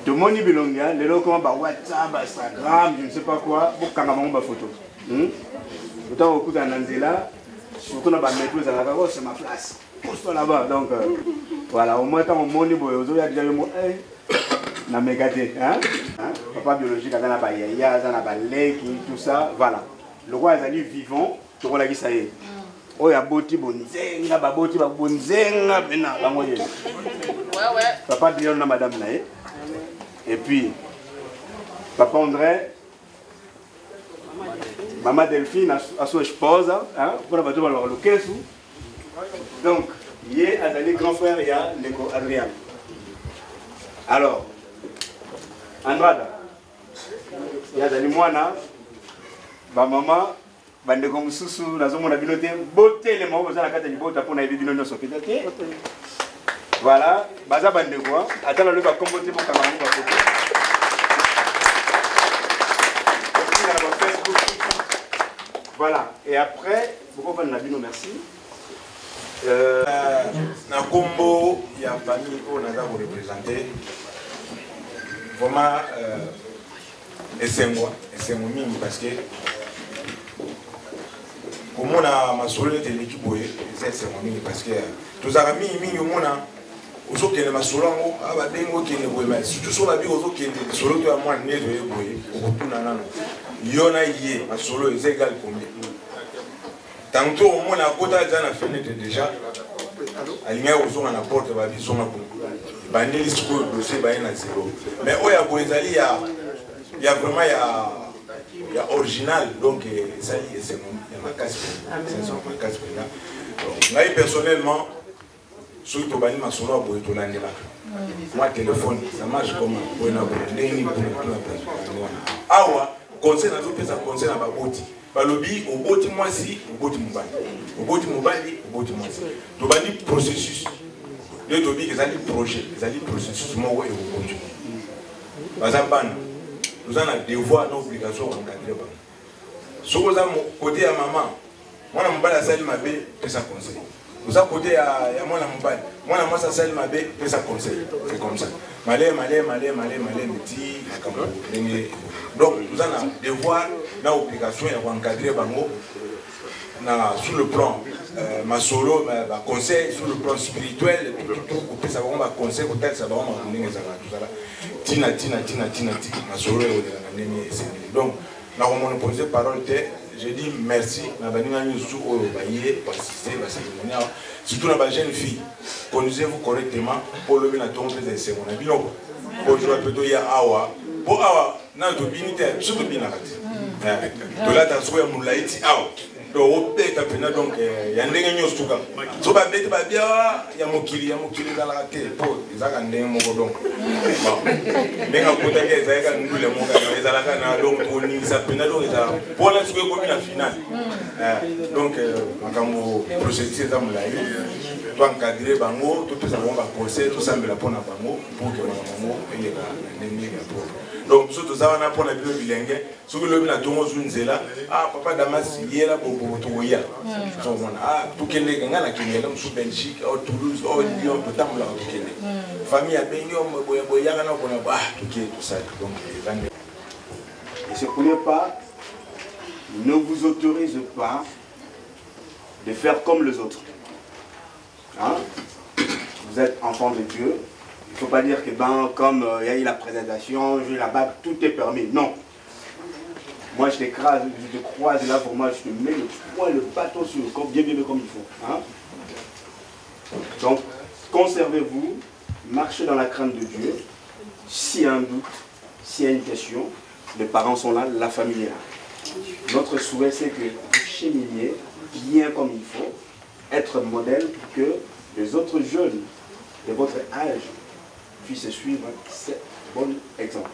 tout le monde est bilonga, les gens comme WhatsApp, Instagram, je ne sais pas quoi, pour quand même une photo. Autant au coup d'un Anzela, surtout dans la métro, c'est ma place. Pousse-toi là-bas. Donc voilà, au moins quand on monte, il y a déjà le mot na mégaté. Papa biologique, il y a il y a tout ça. Voilà. Le roi est vivant, tout le monde a dit ça y est. Oh, il y a boti bonzenga, baboti bonzenga, bena, la moyenne. Ouais. Papa Dion, madame Naé. Et puis, papa André. Maman Delphine a son espouse, pour la bateau alors le caisse. Donc, il y a un grand frère, il y a Neko Adrian. Alors, Andrada, il y a des moines, ma maman, bande comme sous la zone de la bibliothèque, beauté les mots, vous avez la carte de beauté pour la vie d'une autre société. Voilà, baza bande quoi, attends le va compoter pour camarade. Voilà, et après, pourquoi on a dit non merci. Na combo, il y a une famille qu'on a représenté. Vraiment, et c'est moi parce que comme on a ma soeur de l'équipe, c'est moi parce que tous amis, on a ozo kene masolo ngo abadengo kene boye mais surtout sur la vie ozo kene solo to amwa ne to boye okutuna nano yona ye masolo est égal combien tantôt au moins la kota za na fenêtre déjà alinga ozo na porte ba biso na ko bandeli siko dossier ba na zéro mais oya boezali ya vraiment ya original donc ça c'est ma casse c'est ma casse donc là personnellement surtout au bani masolo à boye to landela moi téléphone ça marche comment boena ndeni awa conseil na pesa conseil na baboti balobi oboti mwasi oboti mubali oboti mubali oboti mwasi to bani processus de tobi ezali projet ezali processus mo et oboti bazambana nous avons devoir nos obligations encadrer ba soko za côté ya maman mwana mubali asali mabe pesa conseil nous avons côté ya mwana mubali mwana mwasi asali mabe pesa conseil c'est comme ça malé petit donc nous avons devoir na obligation ya encadrer bango na sur le plan masolo ba conseil sur le plan spirituel tout ça va conseil côté ça va ndenge za tout ça tina masolo et na ndenge c'est donc na on poser parole je dis merci na baninga nyusu o baye assister ba cérémonie surtout na ba jeune fille conduisez-vous correctement pour le bien tomber des cérémonies biloko aujourd'hui plutôt ya awa bo awa na to binite surtout binakati to la ta soya mulaiti awa to opeta pena donc ya ndenge nyusu tuka so ba bete ba bia ya mokili kala te po ezaka ndenge moko donc bon ndenge kota ke ezaka ndule moko ezalaka na donc oni sa pena donc ezala pour la soya ko bina final donc makambo procédure za mulai to encadrer bango to pesa bango ba conseil to sambela pona bango pour que bango eyeka ndenge ya pour donc surtout ça on a pour la bio bilingue ce que le bina tongo zunzela papa Damas yela bobo to ya so on tout kende ngana na kinela mu Belgique au Toulouse au Lyon to tamula to kende famille a benyo boya na bona tout ça donc et ce premier pas ne vous autorise pas de faire comme les autres. Hein? Vous êtes enfants de Dieu. Il ne faut pas dire que ben, comme il y a eu la présentation, j'ai la bague, tout est permis. Non. Moi, je t'écrase, je te croise là pour moi, je te mets le bateau sur le corps, bien comme il faut. Hein? Donc, conservez-vous, marchez dans la crainte de Dieu. S'il y a un doute, s'il y a une question, les parents sont là, la famille est là. Notre souhait, c'est que vous cheminiez bien comme il faut, être modèle pour que les autres jeunes de votre âge puissent suivre ce bon exemple.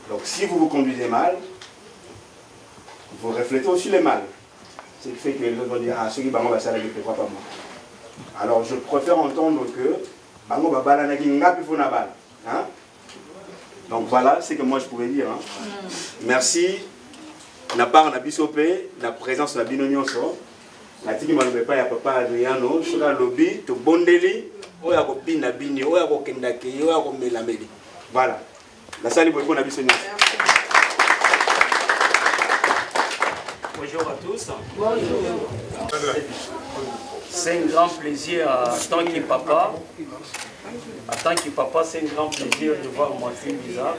Donc, si vous vous conduisez mal, vous reflétez aussi les mal. C'est le fait que les autres vont dire, ah, ceux qui vont passer à la vie, pourquoi pas moi? Alors, je préfère entendre que, hein? Donc voilà ce que moi je pouvais dire. Hein. Merci. La part de Bissopé, la présence de la Binonionso. La tiki m'a pas ya papa Adriano, sur la lobby, to bondeli, oya ko bina bini, oya ko kendake, oya ko melameli. Voilà. La salle est pour la Bissonionso. Bonjour à tous. Bonjour. C'est un grand plaisir en tant que papa. En tant que papa, c'est un grand plaisir de voir ma fille Lisa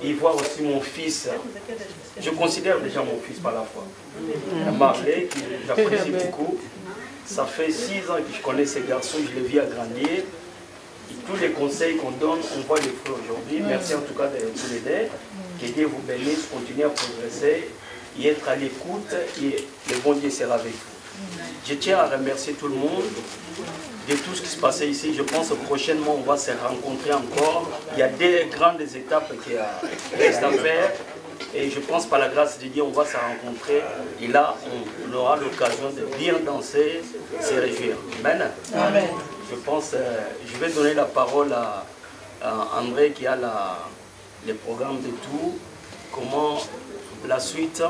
et voir aussi mon fils. Je considère déjà mon fils par la foi. Marley, que j'apprécie beaucoup. Ça fait 6 ans que je connais ces garçons, je les vis à grandir. Et tous les conseils qu'on donne, on voit les fruits aujourd'hui. Merci en tout cas de tous les deux. Que Dieu vous bénisse, continuez à progresser et être à l'écoute et le bon Dieu sera avec vous. Je tiens à remercier tout le monde de tout ce qui se passait ici. Je pense que prochainement on va se rencontrer encore. Il y a des grandes étapes qui restent à faire. Et je pense par la grâce de Dieu on va se rencontrer. Et là on aura l'occasion de bien danser, se réjouir. Amen. Amen. Je pense, je vais donner la parole à André qui a le programme de tout. Comment la suite.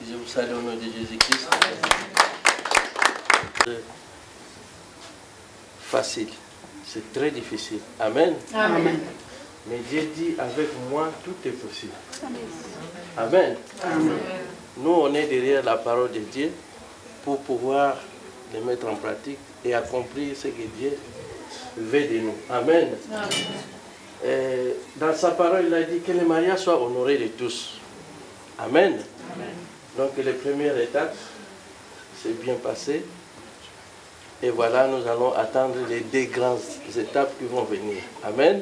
Je vous salue au nom de Jésus-Christ. Facile, c'est très difficile. Amen. Amen. Mais Dieu dit avec moi tout est possible. Amen. Amen. Nous on est derrière la parole de Dieu pour pouvoir les mettre en pratique et accomplir ce que Dieu veut de nous. Amen. Amen. Dans sa parole il a dit que le mariage soit honoré de tous. Amen. Amen. Donc les premières étapes, c'est bien passé. Et voilà, nous allons attendre les 2 grandes étapes qui vont venir. Amen.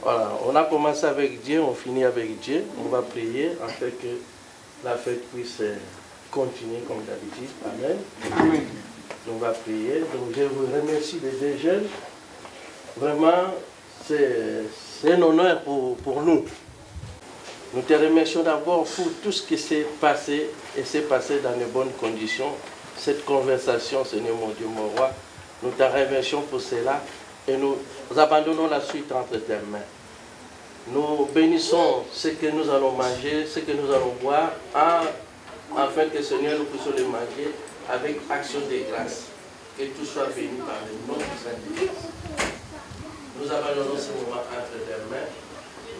Voilà, on a commencé avec Dieu, on finit avec Dieu. On va prier afin que la fête puisse continuer comme d'habitude. Amen. Amen. On va prier. Donc je vous remercie les 2 jeunes. Vraiment, c'est un honneur pour nous. Nous te remercions d'abord pour tout ce qui s'est passé et s'est passé dans de bonnes conditions. Cette conversation, Seigneur mon Dieu, mon roi, nous te remercions pour cela et nous abandonnons la suite entre tes mains. Nous bénissons ce que nous allons manger, ce que nous allons boire, afin que Seigneur nous puissions le manger avec action de grâce. Que tout soit béni par le nom de Saint-Jésus. Nous abandonnons ce moment entre tes mains.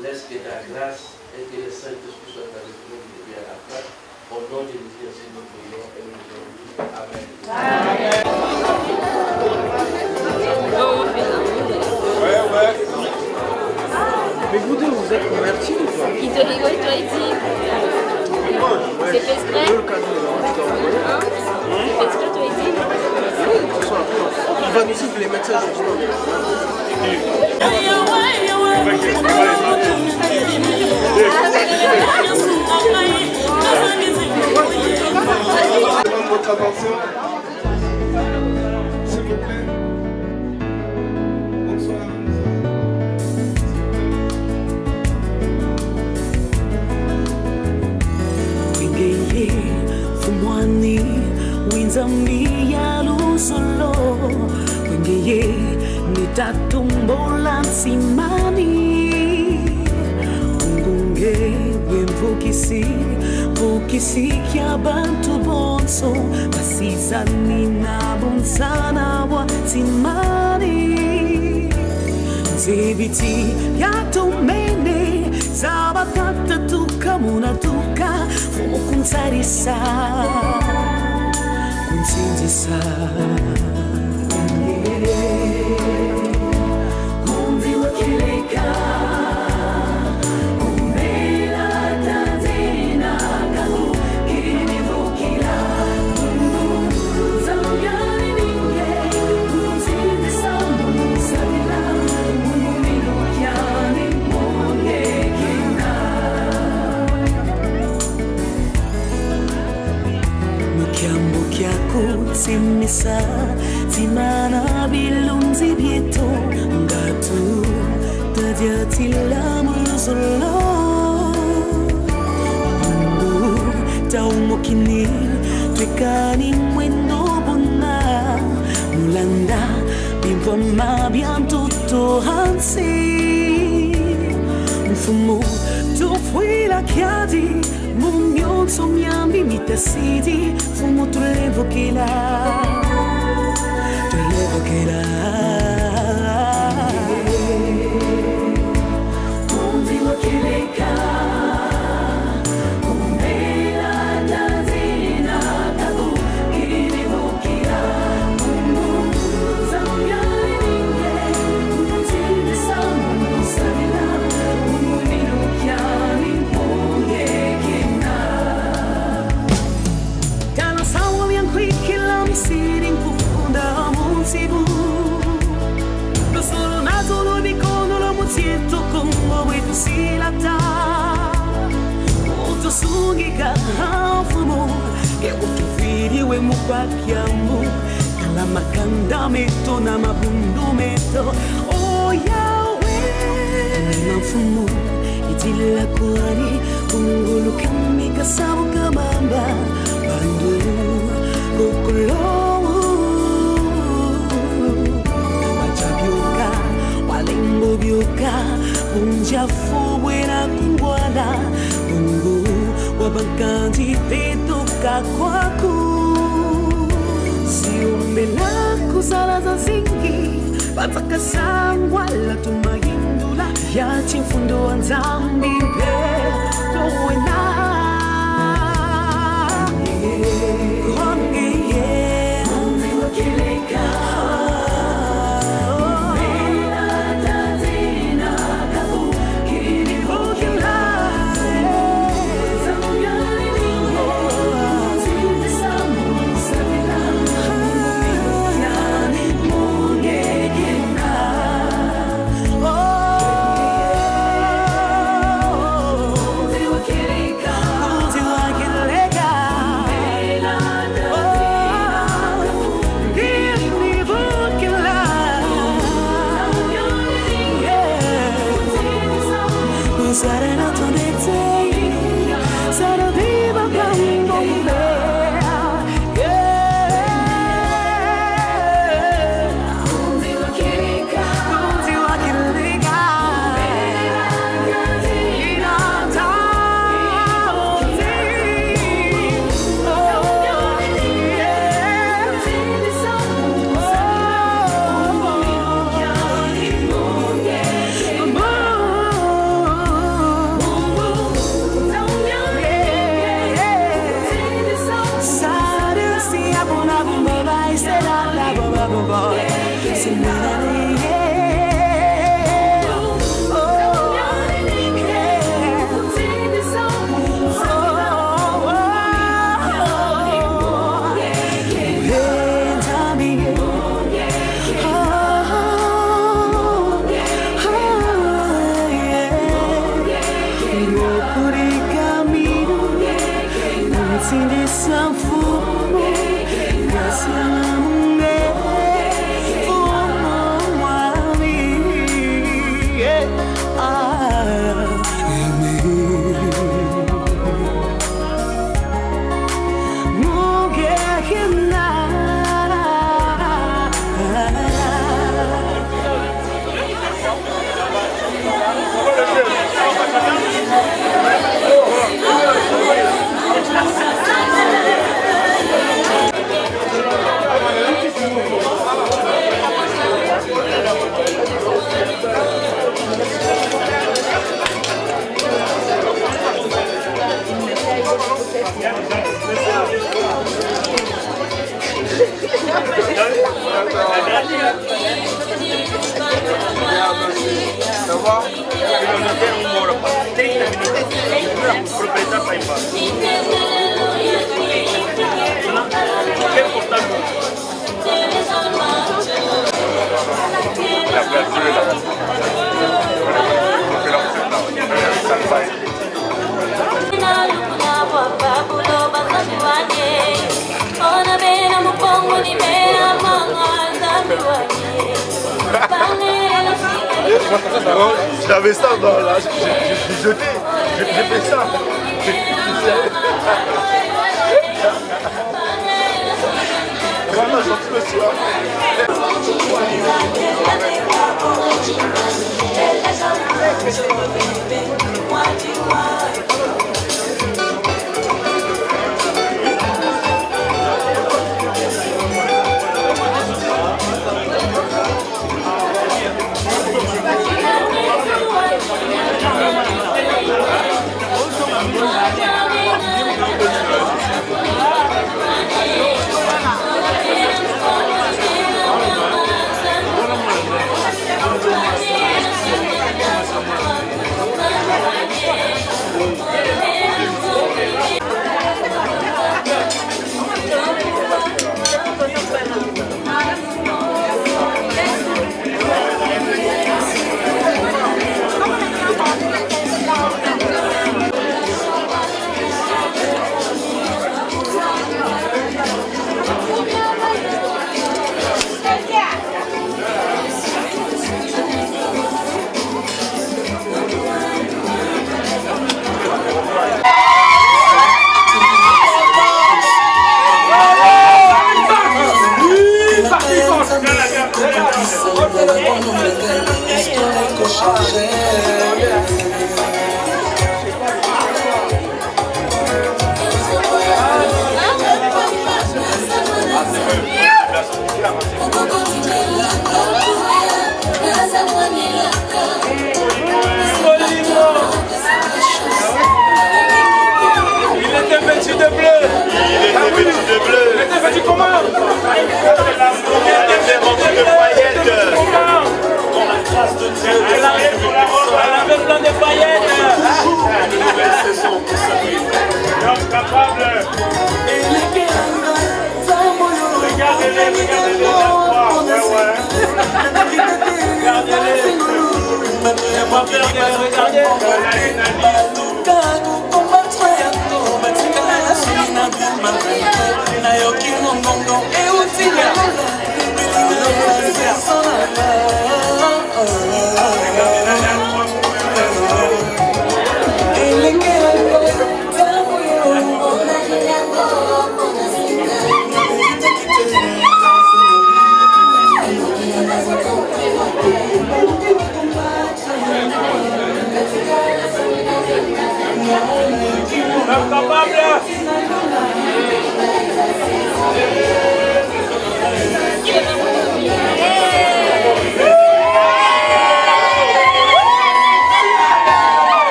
Laisse que ta grâce et que le Saint-Esprit soit avec nous depuis à la fin. Au nom de Jésus, nous prions et nous disons Amen. Amen. Ouais. Mais vous deux, vous êtes convertis ou quoi? Il te rigole, toi, il dit. C'est fait exprès? Hein? C'est fait exprès, toi, il dit. Oui, ce soir. Il va nous dire les médecins justement. Votre attention, s'il vous plaît. Bonsoir. Wingeye fumwani winzamia lusolo wingeye nitatumbola nsimani ungunge wemvukisi vukisi kya bantu bonso basizani na bonsana wa timani nzibiti yatomene zabatata tukamuna tuka fumukuntarisa kunsinzisa Mundi wakileka Umbela tazina kalu kinivukila Zamyani ninge kunsinzisa Munisabila Muminukyani mungekina Mukyambo kyakutsimisa Timana bilunzi bieto Ngatu tadyatila muzolo Mungu taumokini Twekani mwendo bona Mulanda bimvama biantuto hansi Mfumo tufwila kiadi Mumyon somyambi mitasidi Fumo tulevokila Mundi wakileka Umbela tazina kalu kinivukila Zamyani ninge kunsinzisa Munisabila Muminukyani mungekina Kana sawa yankwikila misiri nkukunda munsibu Solo naso lo bikono lo muzieto como wetu silata Uto sungi ka hafumo Ke ukifiri we mupakiamu Kala makanda meto na mabundu meto Oh Yahweh Mafumo itila kuani Ungulu kami kasamu kamamba Bandu kukulo Walimbo bioka Unjafu buena kungwala Mungu wabankanti tetoka kwaku Siumbela kuzala za zingi Bataka sangwala tumayindula Yachi mfundo wa nzambi mpe Towena Mundi wakileka J'avais ça dans là, j'ai jeté, j'ai fait ça. Vraiment, j'en suis le soir.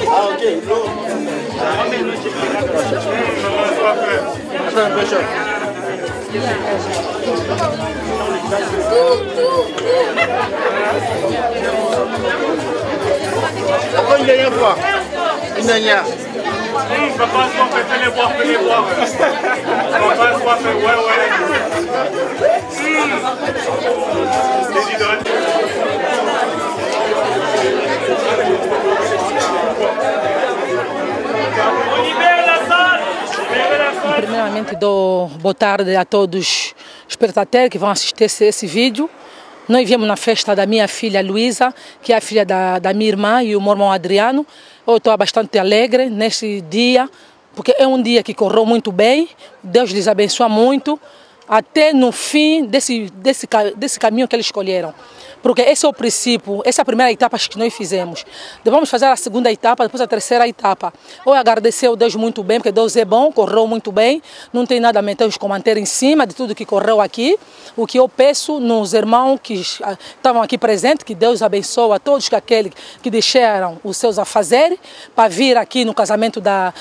Ah, ok. Attends un peu, chef. Encore une dernière fois. Une dernière. Papa, fais-les boire, fais-les boire. Papa, fais, ouais. On libère la salle. Primeiramente, boa tarde a todos os espectadores que vão assistir esse vídeo. Nós viemos na festa da minha filha Luísa, que é a filha da minha irmã e o meu irmão Adriano. Eu estou bastante alegre nesse dia, porque é um dia que correu muito bem. Deus lhes abençoa muito, até no fim desse caminho que eles escolheram. Porque esse é o princípio, essa é a primeira etapa que nós fizemos. Vamos fazer a segunda etapa, depois a terceira etapa. Eu agradecer a Deus muito bem, porque Deus é bom, correu muito bem. Não tem nada a meter os comentários em cima de tudo que correu aqui. O que eu peço nos irmãos que estavam aqui presentes, que Deus abençoe a todos aqueles que deixaram os seus afazeres para vir aqui no casamento, na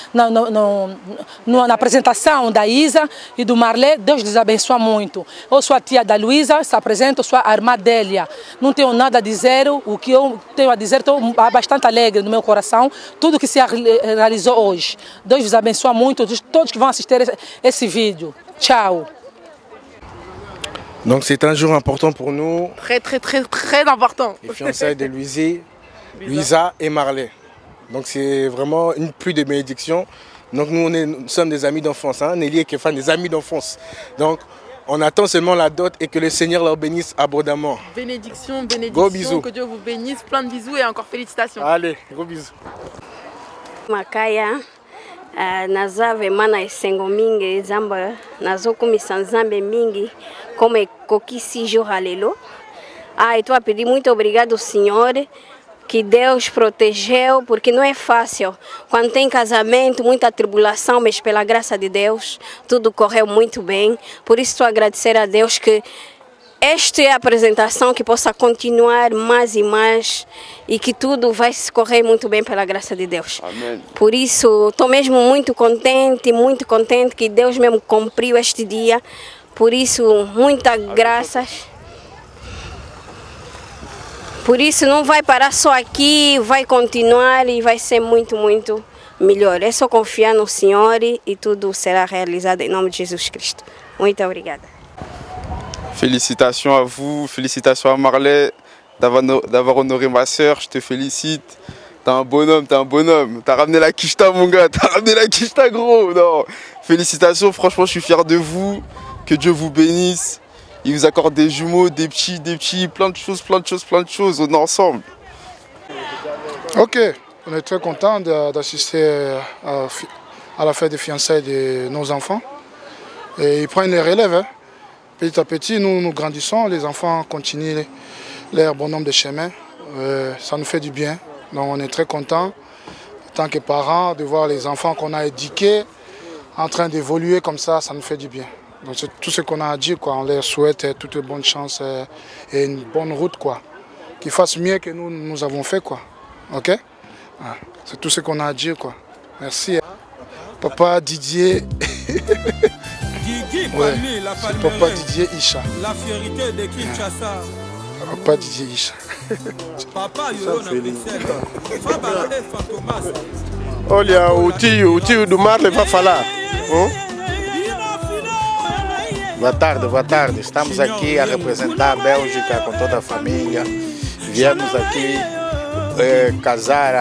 apresentação da Isa e do Marley. Deus lhes abençoe muito. Eu sou a tia da Luísa, se apresento, sou a irmã Délia. Não tenho nada a dizer, o que eu tenho a dizer, estou bastante alegre no meu coração, tudo que se realizou hoje. Deus vos abençoe muito, todos que vão assistir esse vídeo. Tchau. Donc c'est un jour important pour nous. Très important. Les fiançailles de Luisa et Marley. Donc c'est vraiment une pluie de bénédictions. Donc nous sommes des amis d'enfance, hein? Nelly et Kefan, des amis d'enfance. Donc on attend seulement la dot et que le Seigneur leur bénisse abondamment. Bénédiction, gros bisous. Que Dieu vous bénisse, plein de bisous et encore félicitations. Allez, gros bisous. Makaya naza vraiment na esengo mingi zamba nazokumisa nzambe mingi como ekokisi jour alelo. E tô a pedir muito obrigado, Senhor, que Deus protegeu, porque não é fácil. Quando tem casamento, muita tribulação, mas pela graça de Deus, tudo correu muito bem. Por isso, estou a agradecer a Deus que esta é a apresentação que possa continuar mais e mais e que tudo vai se correr muito bem pela graça de Deus. Amém. Por isso, estou mesmo muito contente que Deus mesmo cumpriu este dia. Por isso, muitas graças. Por isso não vai parar só aqui, vai continuar e vai ser muito melhor. É só confiar no Senhor e tudo será realizado em nome de Jesus Cristo. Muito obrigada. Félicitations à vous, félicitations à Marley d'avoir honoré ma soeur, je te félicite. T'es un bonhomme, T'as ramené la quicheta mon gars, t'as ramené la quicheta gros. Non. Félicitations, franchement je suis fier de vous, que Dieu vous bénisse. Il vous accorde des jumeaux, des petits, plein de choses, on est ensemble. Ok, on est très content d'assister à la fête des fiançailles de nos enfants. Et ils prennent les relèves. Hein. Petit à petit, nous grandissons, les enfants continuent leur bon nombre de chemins. Ça nous fait du bien. Donc on est très content, en tant que parents, de voir les enfants qu'on a éduqués en train d'évoluer comme ça nous fait du bien. Donc c'est tout ce qu'on a à dire, quoi. On leur souhaite toute bonne chance et une bonne route, quoi. Qu'ils fassent mieux que nous avons fait, quoi. Ok? C'est tout ce qu'on a à dire, quoi. Merci. Papa Didier. Ouais, c'est Papa Didier Isha. La fierté de Kinshasa. Papa Didier Isha. Papa Yoro Fantomas. Olha, o tio do Marley vai falar. Boa tarde. Estamos aqui a representar a Bélgica com toda a família. Viemos aqui casar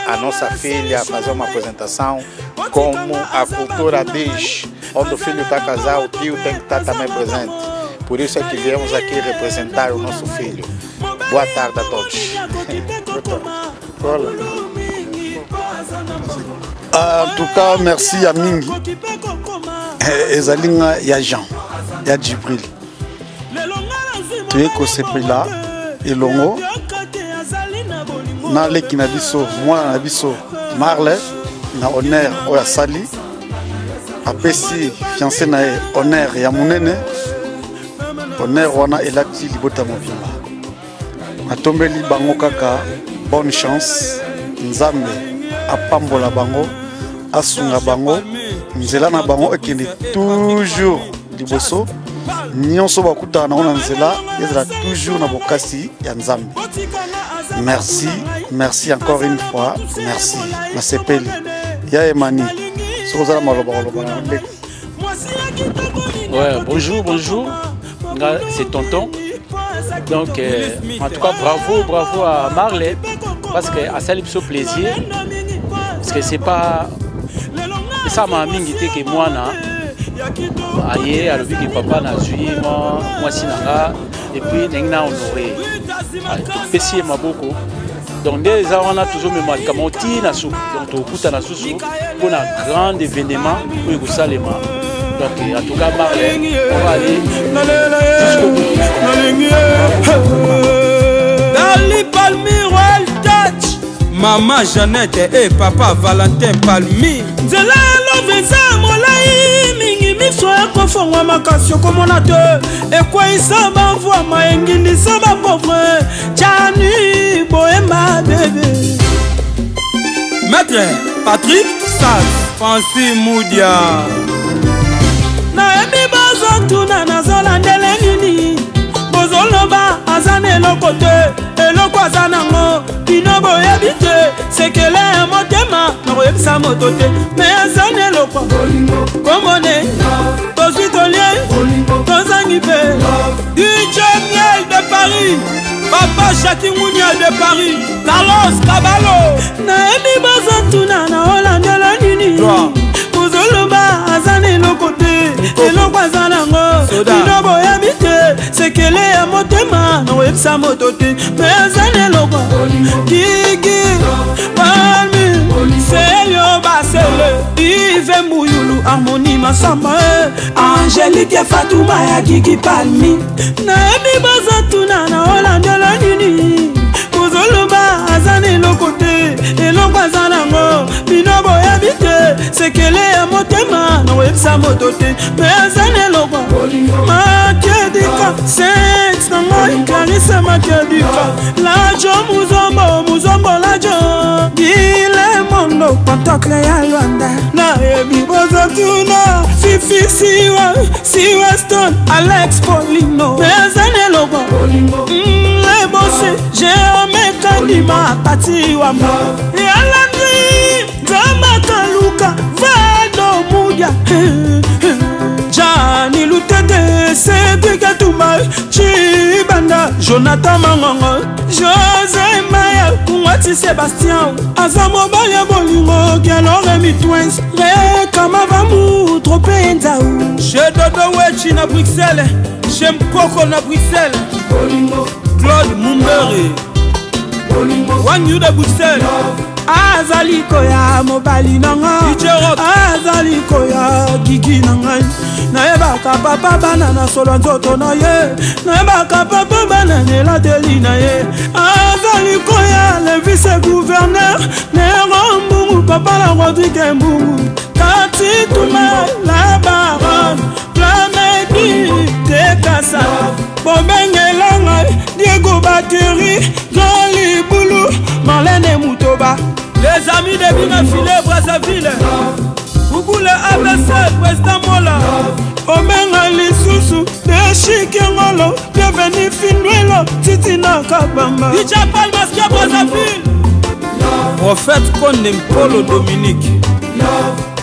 a nossa filha, fazer uma apresentação. Como a cultura diz, onde o filho está casado, o tio tem que estar também presente. Por isso é que viemos aqui representar o nosso filho. Boa tarde a todos. En tout cas, merci à Mingi. Ezalinga ya Jean, ya Djibril. Tu es kosepela elongo na leki na biso, mwana na biso Marley na honneur oya sali. Apesi fiancé na honneur ya munene. Honneur wana elaki libota mobimba. Atombeli bango kaka bonne chance. Nzambe apambola bango, asunga bango. Nzela na bango ekende toujours liboso nyonso bakutana na nzela ezala toujours na bokasi ya Nzambe. Merci, merci encore une fois, merci. Na sepeli ya Emani sokozala maloba na ndeko. Ouais, bonjour, c'est Tonton. Donc, en tout cas, bravo à Marley, parce qu'à ça, il me fait plaisir. Parce que c'est pas. Ça m'a mis que moi, aïe, alors que papa n'a joué, moi, sinanga, et puis, n'a honoré. Pessi m'a beaucoup. Donc, dès on a toujours mes marques, mon petit nassou. Donc, au coup, t'as sous pour un grand événement, pour que ça les mains. Donc, en tout cas, Marley, on va aller jusqu'au bout. Dali Palmi Royal Touch, Maman Jeannette et Papa Valentin Palmi. Nzela loveza molai mingi miso ya kofongwa makasio komona te. Ekwa isaba mvua maengindi saba pauvre. Chani boema bébé. Maître Patrick Saz, Fancy Moudia. Naebi bozo tuna nazola ndele nini. Bozoloba azane lokote eloko azanango binobo yebite sekele motema nakoyebisa moto te me azane lokwa komone tozwi tolie tozangi pe DJ Miel de Paris Papa Jackie Mounial de Paris Carlos Caballo naebi bozo tuna na olandela nini bozoloba azane lokote eloko azanango binobo yebite sekele ya motema nakoyebisa moto te me azane lokwa Gigi Palmi Selio Basele Yves Mouyulu Harmonie Massamba Angélique Fatouma ya Gigi Palmi naebi bazatuna na olandela nini bozoloba azane lokote eloko azanango binobo yebite sekele ya motema nakoyebisa moto te me azane lokwa Makedika Saint nango Clarisse Makedika Lajo muzombo lajo Gile mondo Pantokle ya Luanda naebi bozatuna Fifi Siwa Stone Alex Polino me azane lokwa le bosse Jéome Kandima Pati Wamba Yalandri Zama Kaluka Vado Mudia Jani Lutete Cédric Atouma Chibanda Jonathan Mangongo José Maya Kouati Sébastien Azamo Baya Bolingo Gialore Mitwens Rekama Vamu Trope Nzaou Chez Dodo Wechi na Bruxelles Chez Mpoko na Bruxelles Claude Mumbere Wanyu de Bruxelles Azaliko ya mobali nanga Azaliko ya gigi nanga Naebaka papa banana solo nzoto na ye Naebaka papa banana teli na ye Azaliko ya le vice-gouverneur Nero Mbungu papa la Rodrigue Mbungu Tati Touma la baronne Plamedi Tekasa Bobengelanga Diego Bateri Gali Boulou Marlène Moutoba les amis de Binafile Brazzaville Bougou le ABC Président Mola Omenga Lisusu De Chikengolo Bienvenue Finwelo Titina Kabamba Dija Palmaskia Brazzaville Prophète Konem Polo Dominique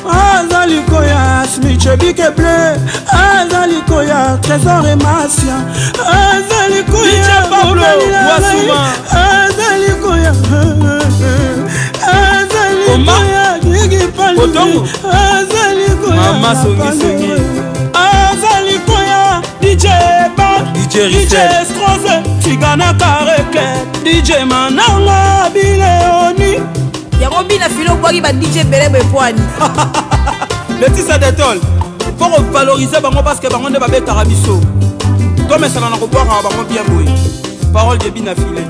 Azaliko ya Smiche Bike Bleu Azaliko ya Trésor et Massia Azaliko ya Pablo Wasuma Azaliko ya Azaliko ya Gigi Palmi Azaliko ya Mama Songi Azaliko ya DJ Ba DJ Stroze Tigana Kareke DJ Mananga Bileoni yango bina filo kwaki ba DJ Belebe Pwani Laetitia Detol pour valoriser bango parce que bango nde babetaka biso to mesana na koboaka bango bien boye parole de Binafile